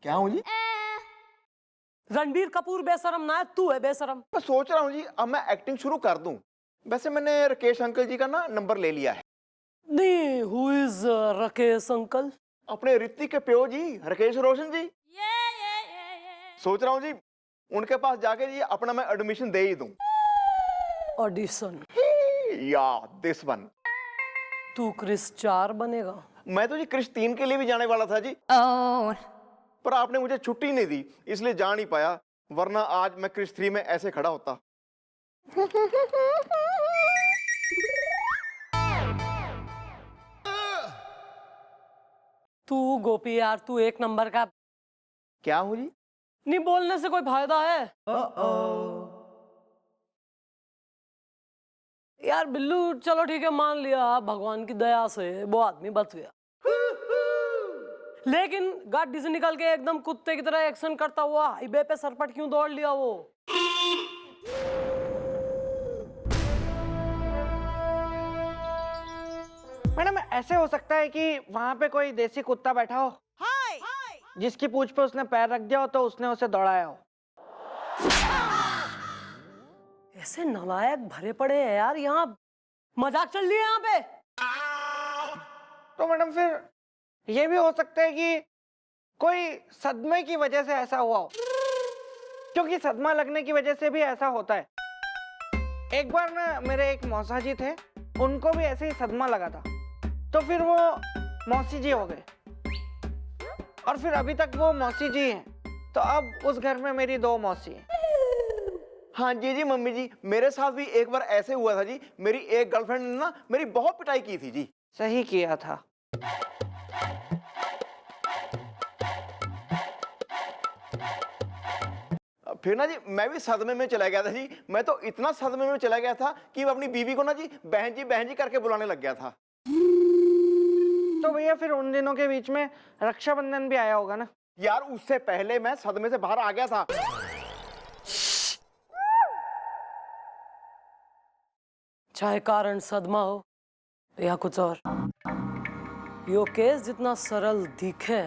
क्या हूँ जी? रणबीर कपूर बेशरम ना है, तू है बेशरम। मैं सोच रहा हूँ जी अब मैं एक्टिंग शुरू कर दूं। वैसे मैंने राकेश अंकल जी का ना नंबर ले लिया है। नहीं, हु इज राकेश अंकल? अपने ऋतिक के प्यो जी, राकेश रोशन जी। सोच रहा हूँ जी उनके पास जाके जी अपना मैं एडमिशन दे ही दूं। ऑडिशन? या दिस वन। तू क्रिस 4 बनेगा? मैं तो जी क्रिश 3 के लिए भी जाने वाला था जी, पर आपने मुझे छुट्टी नहीं दी इसलिए जा नहीं पाया, वरना आज मैं क्रिश 3 में ऐसे खड़ा होता। तू गोपी यार, तू एक नंबर का। क्या हूँ जी? नहीं बोलने से कोई फायदा है? यार बिल्लू, चलो ठीक है मान लिया, भगवान की दया से वो आदमी बच गया, लेकिन गाड़ी से निकल के एकदम कुत्ते की तरह एक्शन करता हुआ हाईवे पे सरपट क्यों दौड़ लिया वो? मैडम ऐसे हो सकता है कि वहां पे कोई देसी कुत्ता बैठा हो, जिसकी पूंछ पे उसने पैर रख दिया हो तो उसने उसे दौड़ाया हो। ऐसे नालायक भरे पड़े हैं यार, यहाँ मजाक चल रही है यहाँ पे। तो मैडम फिर ये भी हो सकता है कि कोई सदमे की वजह से ऐसा हुआ हो, क्योंकि सदमा लगने की वजह से भी ऐसा होता है। एक बार ना मेरे एक मौसा जी थे, उनको भी ऐसे ही सदमा लगा था, तो फिर वो मौसी जी हो गए, और फिर अभी तक वो मौसी जी हैं। तो अब उस घर में मेरी 2 मौसी हैं। हाँ जी जी मम्मी जी, मेरे साथ भी एक बार ऐसे हुआ था जी। मेरी एक गर्लफ्रेंड ने ना मेरी बहुत पिटाई की थी जी। सही किया था। फिर ना जी मैं भी सदमे में चला गया था जी। मैं तो इतना सदमे में चला गया था कि मैं अपनी बीवी को ना जी बहन जी करके बुलाने लग गया था। तो भैया फिर उन दिनों के बीच में रक्षाबंधन भी आया होगा ना? यार उससे पहले मैं सदमे से बाहर आ गया था। चाहे कारण सदमा हो या कुछ और, यो केस जितना सरल दिखे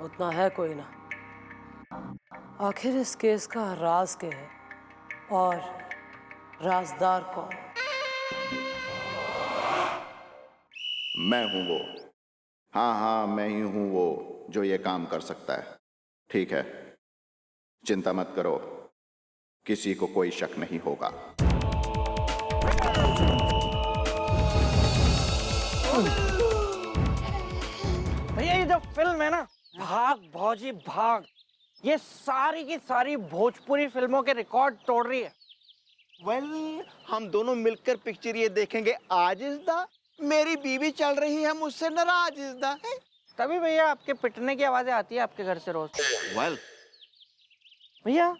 उतना है कोई ना। आखिर इस केस का राज क्या है और राजदार कौन? मैं हूं वो। हाँ हाँ, मैं ही हूं वो जो ये काम कर सकता है। ठीक है, चिंता मत करो, किसी को कोई शक नहीं होगा। भैया ये जो फिल्म है ना, भाग भौजी भाग, ये सारी की सारी भोजपुरी फिल्मों के रिकॉर्ड तोड़ रही है। वेल हम दोनों मिलकर पिक्चर ये देखेंगे आज इस दा। मेरी बीवी चल रही है मुझसे नाराज इस दा। तभी भैया आपके पिटने की आवाजें आती है आपके घर से रोज। वेल भैया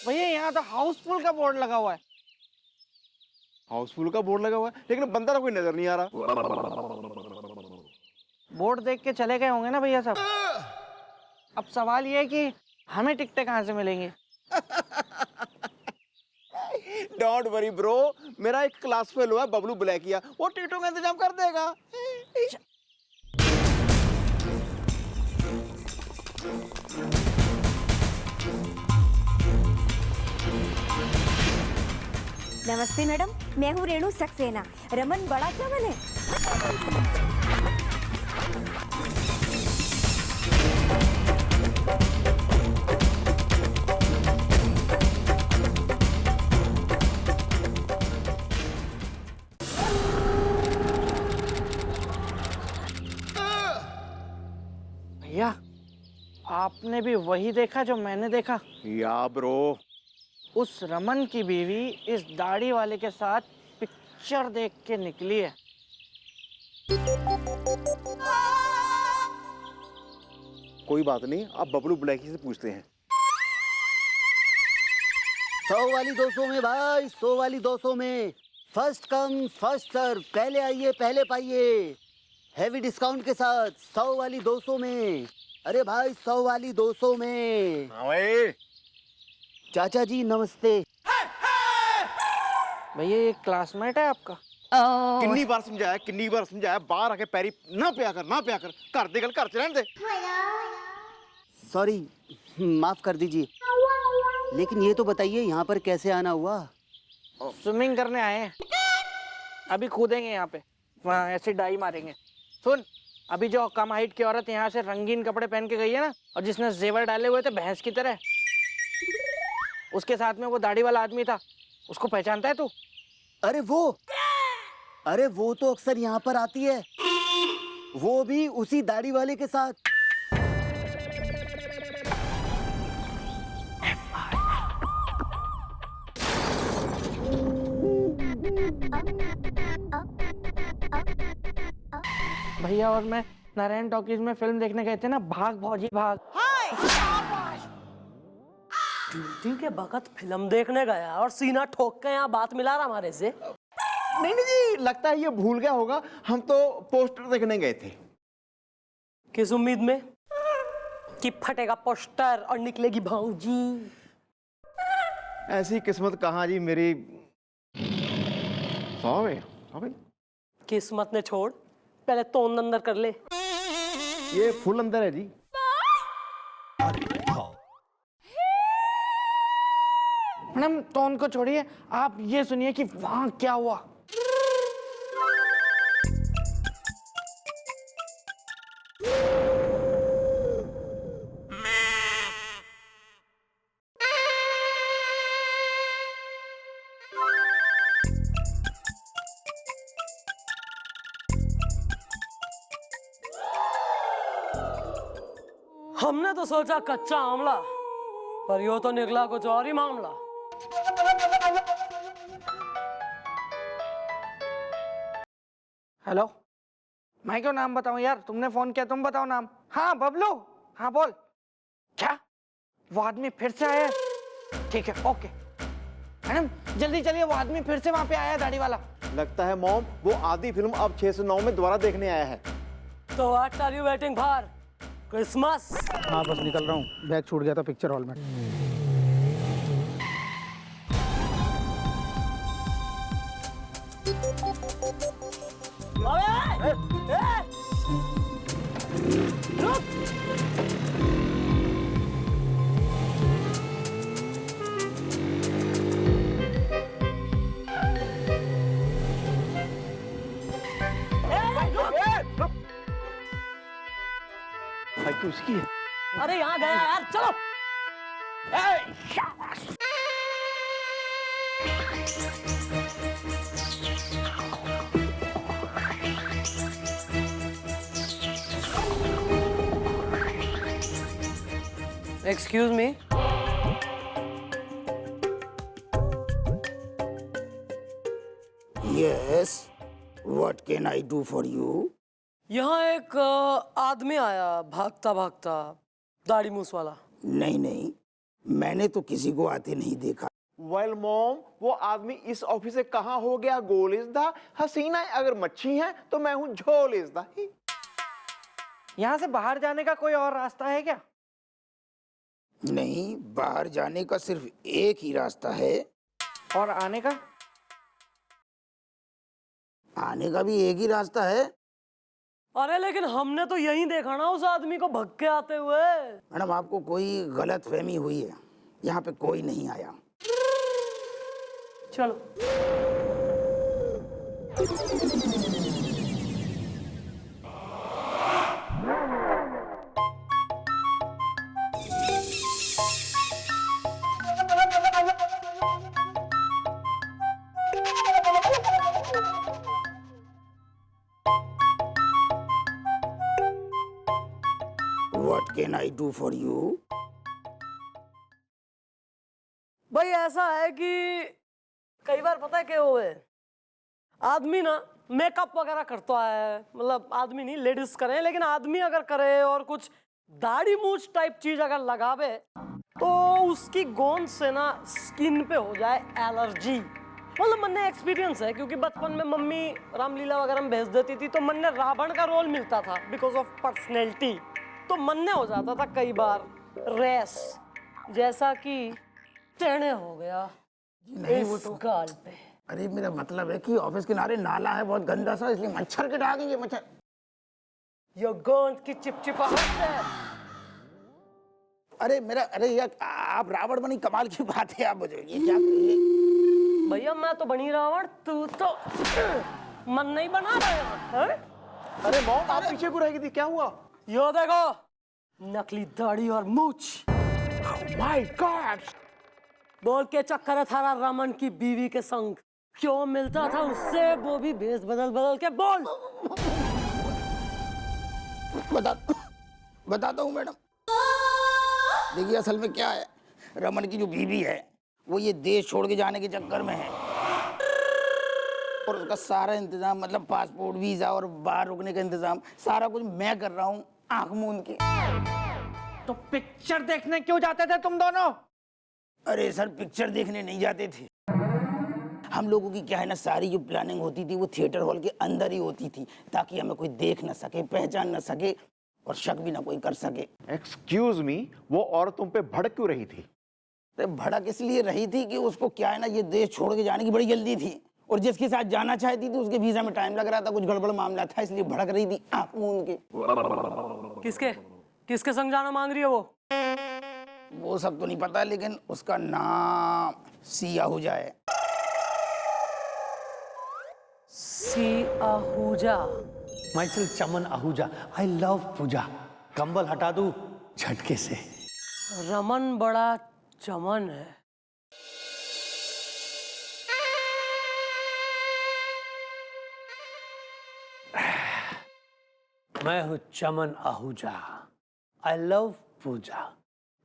भैया यहाँ तो हाउसफुल का बोर्ड लगा हुआ है। हाउसफुल का बोर्ड लगा हुआ है लेकिन बंदा तो कोई नजर नहीं आ रहा। बोर्ड देख के चले गए होंगे ना भैया सब। अब सवाल ये है कि हमें टिकटें कहाँ से मिलेंगी? डोंट वरी ब्रो, मेरा एक क्लास फेल हुआ बबलू ब्लैकिया, वो टिकटों का इंतजाम कर देगा। नमस्ते मैडम, मैं हूँ रेणु सक्सेना। रमन बड़ा चमन है। भैया आपने भी वही देखा जो मैंने देखा? या ब्रो, उस रमन की बीवी इस दाढ़ी वाले के साथ पिक्चर देख के निकली है। कोई बात नहीं, आप बबलू ब्लैकी से पूछते हैं। 100 वाली 200 में भाई, 100 वाली 200 में। फर्स्ट कम फर्स्ट सर्व, पहले आइए पहले पाइए। हैवी डिस्काउंट के साथ 100 वाली 200 में। अरे भाई 100 वाली 200 में। हाँ भाई। चाचा जी नमस्ते। भैया ये क्लासमेट है आपका? किन्नी बार समझाया बाहर आके पैरी ना पिया कर घर दे गल घर च रहने दे। सॉरी, माफ कर दीजिए। लेकिन ये तो बताइए यहाँ पर कैसे आना हुआ? स्विमिंग करने आए हैं, अभी कूदेंगे यहाँ पे, वहाँ ऐसे डाई मारेंगे। सुन, अभी जो कम हाइट की औरत यहाँ से रंगीन कपड़े पहन के गई है ना, और जिसने जेवर डाले हुए थे भैंस की तरह, उसके साथ में वो दाढ़ी वाला आदमी था, उसको पहचानता है तू? अरे वो तो अक्सर यहाँ पर आती है, वो भी उसी दाढ़ी वाले के साथ। भैया और मैं नारायण टॉकीज में फिल्म देखने गए थे ना, भाग भौजी भाग। ड्यूटी के वक्त फिल्म देखने गया और सीना ठोक के यहाँ बात मिला रहा हमारे से। नहीं जी, लगता है ये भूल गया होगा, हम तो पोस्टर देखने गए थे। किस उम्मीद में कि फटेगा पोस्टर और निकलेगी भाऊजी? ऐसी किस्मत कहाँ जी मेरी। हाँ भाई। किस्मत ने छोड़, पहले तोंद अंदर कर ले। ये फुल अंदर है जी। मैडम तो उनको छोड़िए, आप ये सुनिए कि वहां क्या हुआ। हमने तो सोचा कच्चा आमला, पर यो तो निकला कुछ और ही मामला। हेलो, मैं क्यों नाम बताऊं यार, तुमने फोन किया, तुम बताओ नाम। हाँ बबलू, हाँ बोल। क्या वो आदमी फिर से आया है? ठीक है, ओके मैडम जल्दी चलिए, वो आदमी फिर से वहां पे आया है, दाढ़ी वाला। लगता है मॉम वो आधी फिल्म अब 6 से 9 में दोबारा देखने आया है। तो what are you waiting for? Christmas? हाँ बस निकल रहा हूँ, बैग छूट गया था पिक्चर हॉल में। तो उसकी है। अरे यहाँ गया यार, चलो। Excuse me. Yes, what can I do for you? यहाँ एक आदमी आया भागता भागता, दाढ़ी मूछ वाला। नहीं, मैंने तो किसी को आते नहीं देखा। वेल मॉम, वो आदमी इस ऑफिस से कहाँ हो गया गोल इज द हसीना, अगर मच्छी है तो मैं हूँ झोल इज द। यहाँ से बाहर जाने का कोई और रास्ता है क्या? नहीं, बाहर जाने का सिर्फ एक ही रास्ता है। और आने का? आने का भी एक ही रास्ता है। अरे लेकिन हमने तो यही देखा ना उस आदमी को भग के आते हुए। मैडम आपको कोई गलत फहमी हुई है, यहाँ पे कोई नहीं आया। चलो। What can I do for you? भाई ऐसा है कि कई बार पता है क्या हुए, आदमी ना मेकअप वगैरह करता है, मतलब आदमी नहीं लेडीज करे, लेकिन आदमी अगर करे और कुछ दाढ़ी मूछ टाइप चीज अगर लगावे तो उसकी गोंद से ना स्किन पे हो जाए एलर्जी, मतलब मन ने एक्सपीरियंस है, क्योंकि बचपन में मम्मी रामलीला वगैरह में भेज देती थी, तो मन ने रावण का रोल मिलता था बिकॉज ऑफ पर्सनैलिटी, तो मन ने हो जाता था कई बार रेस, जैसा कि टेढ़े हो गया नहीं वो इस तो गाल पे। अरे मेरा मतलब है कि ऑफिस के किनारे नाला है बहुत गंदा सा, इसलिए मच्छर के डालेंगे मच्छर। ये गोंद की चिपचिपाहट से। अरे यार आप रावण बनी, कमाल की बात है। आप मुझे ये क्या भैया मैं तो बनी रावण, तू तो मन नहीं बना रहे हैं? अरे मॉम आप पीछे क्यों रह गई थी, क्या हुआ? यो देखो नकली दाढ़ी और मूछ। माय गॉड, बोल के चक्कर है थारा रमन की बीवी के संग क्यों मिलता था उससे, वो भी भेस बदल बदल के बोल। बताता हूँ मैडम। देखिए असल में क्या है, रमन की जो बीवी है वो ये देश छोड़ के जाने के चक्कर में है, और उसका सारा इंतजाम, मतलब पासपोर्ट, वीजा और बाहर रुकने का इंतजाम, सारा कुछ मैं कर रहा हूँ आंख मूंद के। तो पिक्चर देखने क्यों जाते थे तुम दोनों? अरे सर पिक्चर देखने नहीं जाते थे, हम लोगों की क्या है ना, सारी जो प्लानिंग होती थी वो थिएटर हॉल के अंदर ही होती थी, ताकि हमें कोई देख ना सके, पहचान ना सके और शक भी ना कोई कर सके। एक्सक्यूज मी, वो औरत तुम पे भड़क क्यों रही थी? तो भड़क इसलिए रही थी कि उसको क्या है ना, ये देश छोड़ के जाने की बड़ी जल्दी थी, और जिसके साथ जाना चाहती थी उसके वीजा में टाइम लग रहा था, कुछ गड़बड़ मामला था, इसलिए भड़क रही थी आंख मूंद के। किसके संग जाना मांग रही है वो सब तो नहीं पता, लेकिन उसका नाम सी आहूजा है। C Ahuja. Myself Chaman Ahuja, I love Pooja. कंबल हटा दूं झटके से। रमन बड़ा चमन है। मैं हूं चमन आहूजा, आई लव पूजा।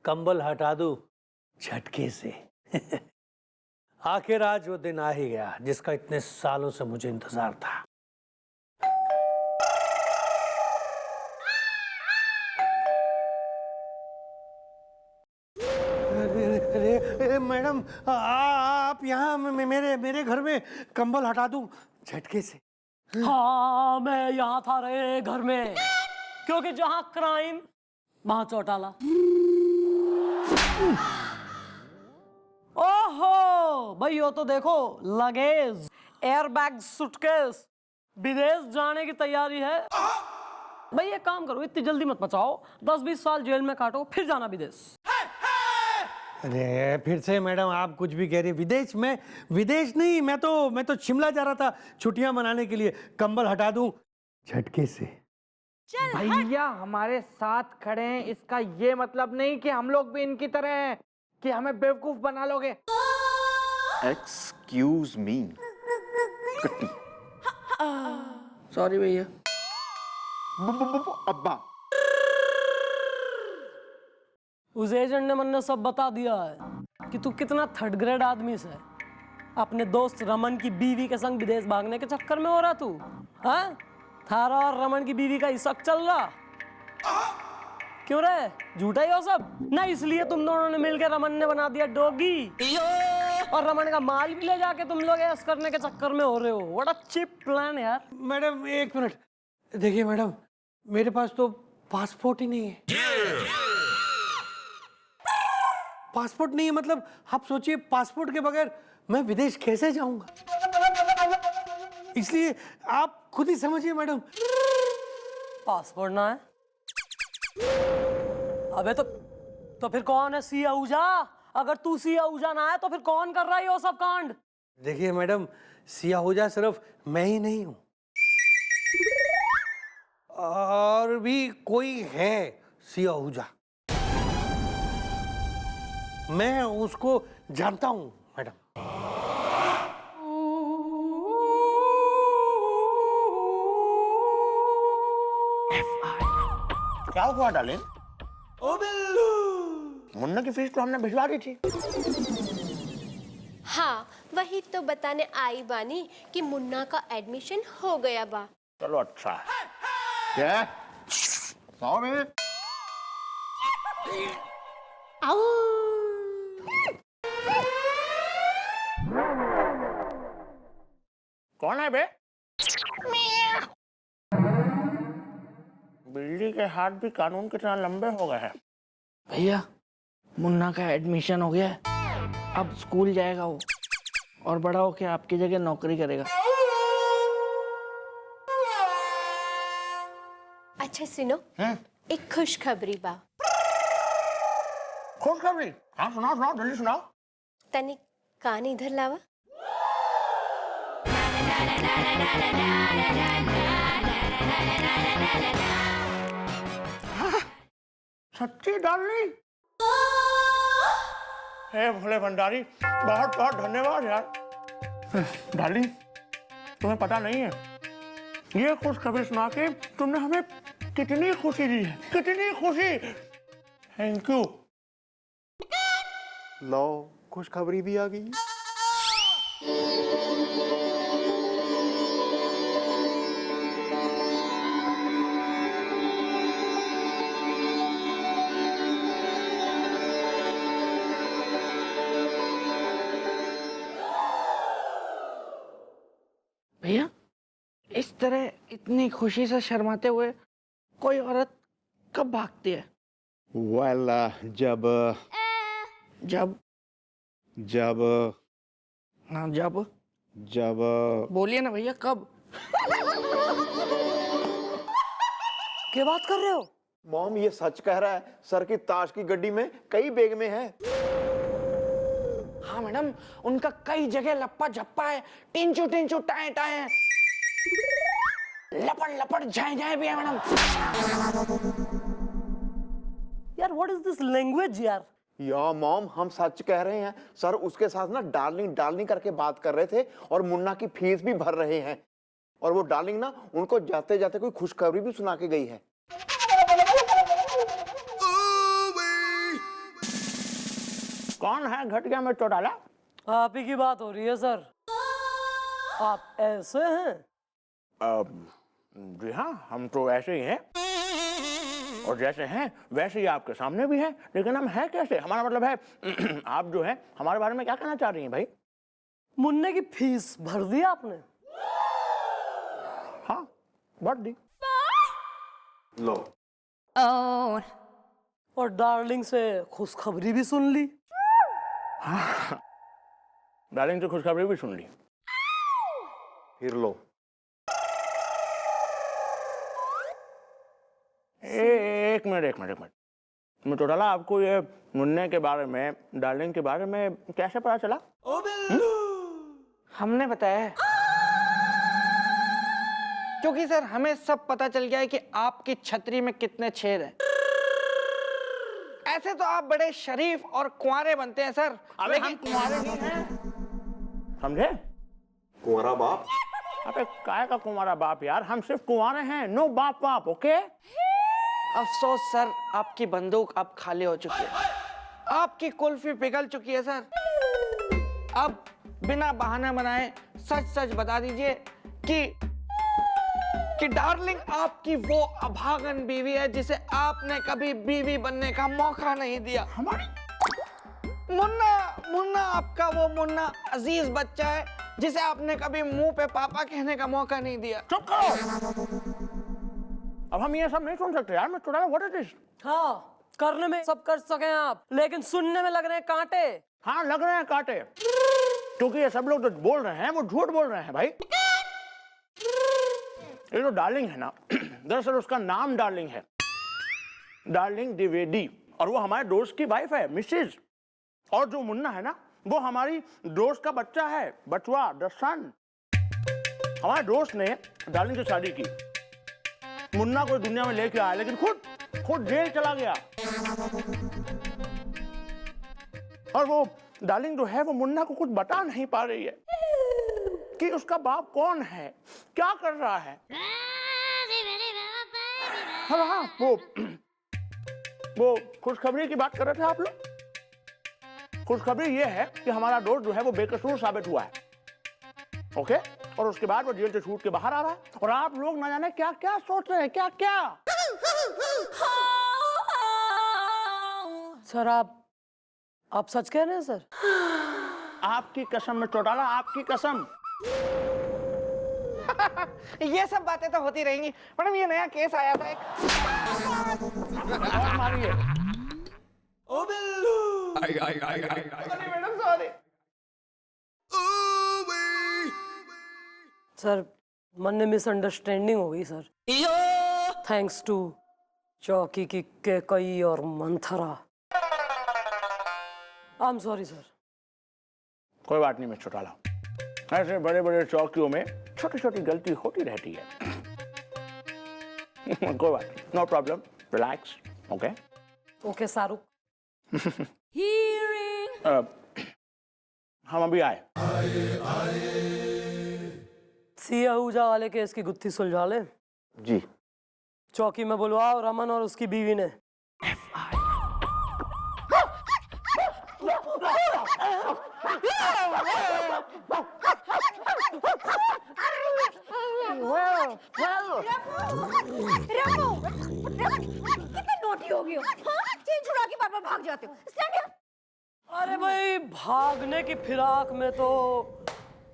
कंबल हटा दूं झटके से। आखिर आज वो दिन आ ही गया जिसका इतने सालों से मुझे इंतजार था। अरे मैडम, आप यहाँ मेरे घर में कंबल हटा दूं झटके से। हाँ मैं यहाँ था रे घर में, क्योंकि जहाँ क्राइम वहां चौटाला। ओहो भाई, यो तो देखो लगेज, एयरबैग, सूटकेस, विदेश जाने की तैयारी है। भाई एक काम करो, इतनी जल्दी मत मचाओ, 10-20 साल जेल में काटो फिर जाना विदेश। अरे फिर से मैडम आप कुछ भी कह रही। विदेश नहीं, मैं तो शिमला जा रहा था छुट्टियां मनाने के लिए। कंबल हटा दूं झटके से। भैया हमारे साथ खड़े हैं, इसका ये मतलब नहीं कि हम लोग भी इनकी तरह हैं कि हमें बेवकूफ बना लोगे। Excuse me. सॉरी भैया। अब्बा उस एजेंट ने मन ने सब बता दिया है कि तू कितना थर्ड ग्रेड आदमी से अपने दोस्त रमन की बीवी के संग विदेश भागने के चक्कर में हो रहा तू। हाँ थारा और रमन की बीवी का हिस्सा चल रहा क्यों रे? झूठा ही हो सब ना, इसलिए तुम दोनों ने मिलकर रमन ने बना दिया डॉगी, और रमन का माल भी ले जाके तुम लोग ऐश करने के चक्कर में हो रहे हो। व्हाट अ चीप प्लान यार। मैडम एक मिनट देखिए, मैडम मेरे पास तो पासपोर्ट ही नहीं है। पासपोर्ट नहीं है मतलब आप सोचिए, पासपोर्ट के बगैर मैं विदेश कैसे जाऊंगा? इसलिए आप खुद ही समझिए मैडम। पासपोर्ट ना है? अबे तो फिर कौन है सी आहूजा? अगर तू सी आहूजा ना है तो फिर कौन कर रहा है ये सब कांड? देखिए मैडम, सी आहूजा सिर्फ मैं ही नहीं हूं, और भी कोई है सी आहूजा। मैं उसको जानता हूं मैडम। क्या हुआ डार्लिंग? ओ बिल्लू, मुन्ना की फीस तो हमने भिजवा दी थी। हाँ वही तो बताने आई बानी कि मुन्ना का एडमिशन हो गया बा। चलो अच्छा है। क्या 100 में? कौन है बे? बिल्ली के हाथ भी कानून की तरह लंबे हो गए हैं। भैया मुन्ना का एडमिशन हो गया है, अब स्कूल जाएगा वो और बड़ा होके आपकी जगह नौकरी करेगा। अच्छा सुनो, एक खुशखबरी बा। खुशखबरी? हाँ सुनाओ सुनाओ जल्दी सुनाओ। तनिक कान इधर लावा। सच्ची डार्लिंग? हे भोले भंडारी, बहुत बहुत धन्यवाद यार। डार्लिंग तुम्हें पता नहीं है ये खुशखबरी सुना के तुमने हमें कितनी खुशी दी है, कितनी खुशी। Thank you. लो खुशखबरी भी आ गई। भैया इस तरह इतनी खुशी से शर्माते हुए कोई औरत कब भागती है? वेल जब हाँ जब बोलिए ना भैया, कब? क्या बात कर रहे हो? मॉम ये सच कह रहा है, सर की ताश की गड्डी में कई बैग में है। हाँ मैडम, उनका कई जगह लप्पा झप्पा है, टिंचू टाए टाए है, लपड़ जाए भी है मैडम। यार व्हाट इज दिस लैंग्वेज यार? या मॉम हम सच कह रहे हैं, सर उसके साथ ना डार्लिंग करके बात कर रहे थे और मुन्ना की फीस भी भर रहे हैं। और वो डार्लिंग ना उनको जाते जाते कोई खुशखबरी भी सुना के गई है। कौन है घटिया में चौटाला? आप ही की बात हो रही है सर। आप ऐसे हैं? जी हाँ, हम तो ऐसे ही हैं और जैसे हैं वैसे ही आपके सामने भी है। लेकिन हम हैं कैसे? हमारा मतलब है आप जो है हमारे बारे में क्या कहना चाह रही हैं भाई? मुन्ने की फीस भर दी आपने? हाँ भर दी। लो और डार्लिंग से खुशखबरी भी सुन ली? हाँ डार्लिंग से खुशखबरी भी सुन ली। फिर लो। एक मिनट मैं चौटाला, आपको ये मुन्ने के बारे में, डार्लिंग के बारे में कैसे पता चला? हमने बताया है, क्योंकि सर हमें सब पता चल गया है कि आपकी छतरी में कितने छेद हैं। ऐसे तो आप बड़े शरीफ और कुंवारे बनते हैं सर, लेकिन कुंवारे नहीं हैं। समझे? कुंवारा बाप? अबे काय का कुंवारा बाप यार, हम सिर्फ कुंवारे हैं, नो बाप। ओके? अफसोस सर, आपकी बंदूक अब खाली हो चुकी है, आपकी कुल्फी पिघल चुकी है सर। अब बिना बहाना बनाए सच बता दीजिए कि डार्लिंग आपकी वो अभागन बीवी है जिसे आपने कभी बीवी बनने का मौका नहीं दिया। हमारी मुन्ना आपका वो मुन्ना अजीज बच्चा है जिसे आपने कभी मुंह पे पापा कहने का मौका नहीं दिया। चुप करो। अब हम ये सब नहीं सुन सकते यार। मैं चौटाला, व्हाट इज दिस? हाँ, करने में सब कर सके आप, लेकिन सुनने में लग रहे हैं कांटे। हाँ लग रहे हैं कांटे, क्योंकि ये सब लोग जो बोल रहे हैं वो झूठ बोल रहे हैं भाई। ये जो डार्लिंग है ना, दरअसल उसका नाम डार्लिंग है, डार्लिंग द्विवेदी, और वो हमारे दोस्त की वाइफ है मिसेज। और जो मुन्ना है ना, वो हमारी दोस्त का बच्चा है, बचवा, द सन। हमारे दोस्त ने डार्लिंग से शादी की, मुन्ना को दुनिया में लेके आया, लेकिन खुद जेल चला गया। और वो डार्लिंग जो है वो मुन्ना को कुछ बता नहीं पा रही है कि उसका बाप कौन है, क्या कर रहा है। हाँ वो खुशखबरी की बात कर रहे थे आप लोग। खुशखबरी ये है कि हमारा दोस्त जो है वो बेकसूर साबित हुआ है। ओके? और उसके बाद वो जेल से छूट के बाहर आ रहा है, और आप लोग न जाने क्या क्या सोच रहे हैं, क्या क्या। सर आप सच कह रहे हैं सर? आपकी कसम में चौटाला, आपकी कसम। ये सब बातें तो होती रहेंगी मैडम। ये नया केस आया था एक। मारिए। ओ बिल्लू। Madam sorry. सर मन में मिसअंडरस्टैंडिंग हो गई सर। थैंक्स टू चौकी की केकई और Manthara. I am sorry sir. कोई बात नहीं मिस्टर काला, ऐसे बड़े बड़े चौकियों में छोटी छोटी गलती होती रहती है। कोई बात नहीं, no problem, relax. Okay okay Shahrukh. हम अभी आए। सी आहूजा वाले केस की गुत्थी सुलझा ले। जी। चौकी में बुलवाओ रमन और उसकी बीवी ने। रमो, कितने नोटी हो गए हो? हाँ? चेन छुड़ा के बार-बार भाग जाते हो। Stand here. अरे भाई भागने की फिराक में तो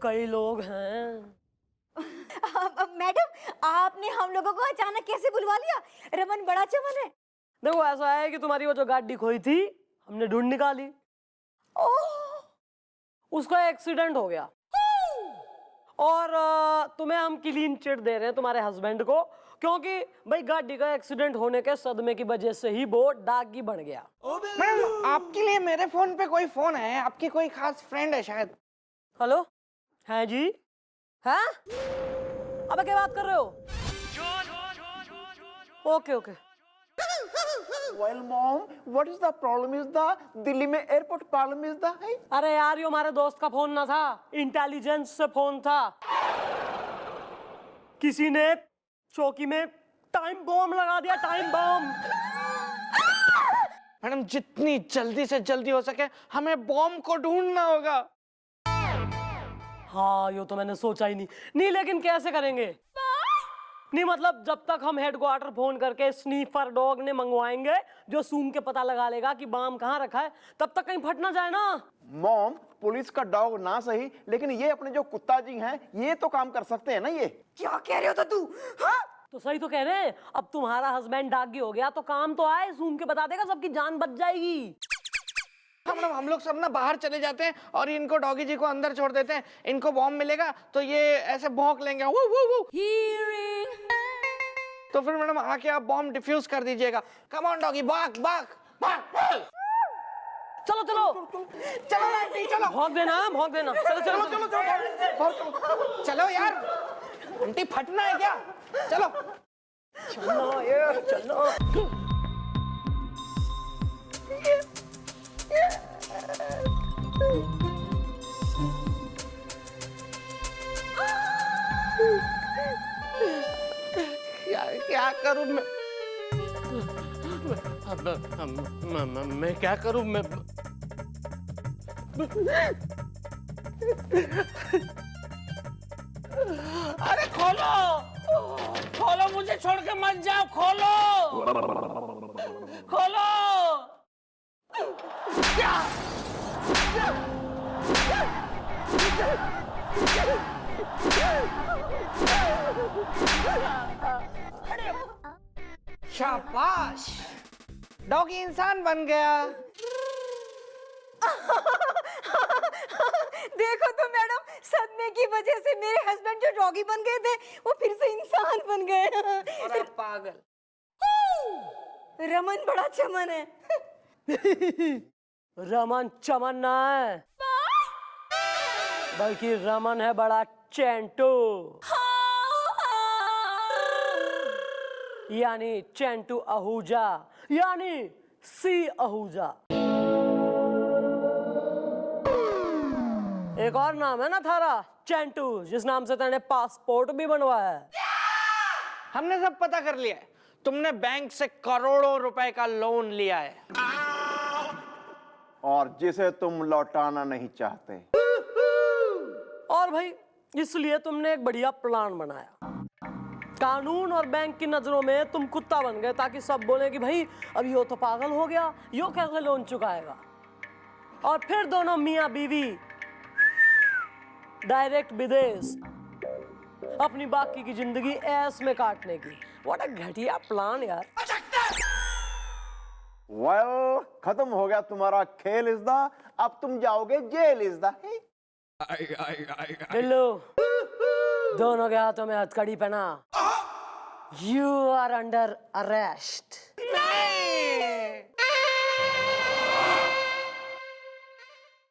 कई लोग हैं। मैडम आपने हम लोगों को अचानक कैसे बुलवा लिया? रमन बड़ा चमन है। देखो ऐसा है कि तुम्हारी वो जो गाड़ी खोई थी हमने ढूंढ निकाली। ओह, उसका एक्सीडेंट हो गया और तुम्हें हम क्लीन चिट दे रहे हैं तुम्हारे हस्बैंड को, क्योंकि भाई गाड़ी का एक्सीडेंट होने के सदमे की वजह से ही वो डागी बन गया। मैडम आपके लिए मेरे फोन पे कोई फोन है, आपकी कोई खास फ्रेंड है शायद। हेलो, हैं जी? हैं? अबे क्या बात कर रहे हो? Okay okay. Well, mom, what is the problem? Is the Delhi में एयरपोर्ट प्रॉब्लम इज द? अरे यार ये हमारे दोस्त का फोन ना था, इंटेलिजेंस से फोन था। किसी ने चौकी में टाइम बॉम्ब लगा दिया, टाइम बॉम्ब। मैडम जितनी जल्दी से जल्दी हो सके हमें बॉम्ब को ढूंढना होगा। हाँ ये तो मैंने सोचा ही नहीं लेकिन कैसे करेंगे? नहीं मतलब जब तक हम हेडक्वार्टर फोन करके स्नीफर डॉग ने मंगवाएंगे जो सूंघ के पता लगा लेगा कि बम कहाँ रखा है, तब तक कहीं फट ना जाए ना। मॉम पुलिस का डॉग ना सही, लेकिन ये अपने जो कुत्ता जी हैं ये तो काम कर सकते हैं ना। ये क्या कह रहे हो तो तू? हाँ? तो सही तो कह रहे हैं। अब तुम्हारा हस्बैंड डागी हो गया तो काम तो आए, सूंघ के बता देगा, सबकी जान बच जाएगी। मैडम हम लोग सब ना बाहर चले जाते हैं और इनको डॉगी जी को अंदर छोड़ देते हैं। इनको बॉम्ब मिलेगा तो ये ऐसे भौंक लेंगे, वो तो फिर मैडम आके आप बॉम्ब डिफ्यूज कर दीजिएगा। कम ऑन डॉगी, भाग भाग भाग। चलो चलो चलो यार, चलो भौंक देना, भौंक देना। चलो चलो चलो चलो चलो यार, आंटी फटना है क्या? चलो चलो यार चलो। क्या करूं मैं क्या करूं मैं? अरे खोलो खोलो, मुझे छोड़ के मत जाओ, खोलो खोलो। शाबाश, डॉगी इंसान बन गया। देखो तो मैडम, सदमे की वजह से मेरे हस्बैंड जो डॉगी बन गए थे वो फिर से इंसान बन गए। अरे पागल, रमन बड़ा चमन है। रमन चमन ना है, बल्कि रमन है बड़ा चैंटू, यानी चैंटू आहूजा, यानी सी आहूजा। एक और नाम है ना थारा, चैंटू, जिस नाम से तेने पासपोर्ट भी बनवाया है। हमने सब पता कर लिया है, तुमने बैंक से करोड़ों रुपए का लोन लिया है और जिसे तुम लौटाना नहीं चाहते। और भाई इसलिए तुमने एक बढ़िया प्लान बनाया। कानून और बैंक की नजरों में तुम कुत्ता बन गए ताकि सब बोले कि भाई अब यो तो पागल हो गया, यो कैसे लोन चुकाएगा। और फिर दोनों मियां बीवी डायरेक्ट विदेश। अपनी बाकी की जिंदगी ऐस में काटने की। व्हाट अ घटिया प्लान यार। वेल, खत्म हो गया तुम्हारा खेल इज़दा, अब तुम जाओगे जेल इज़दा। बिल्लू, दोनों के हाथों में हथकड़ी पहना। You are under arrest. नहीं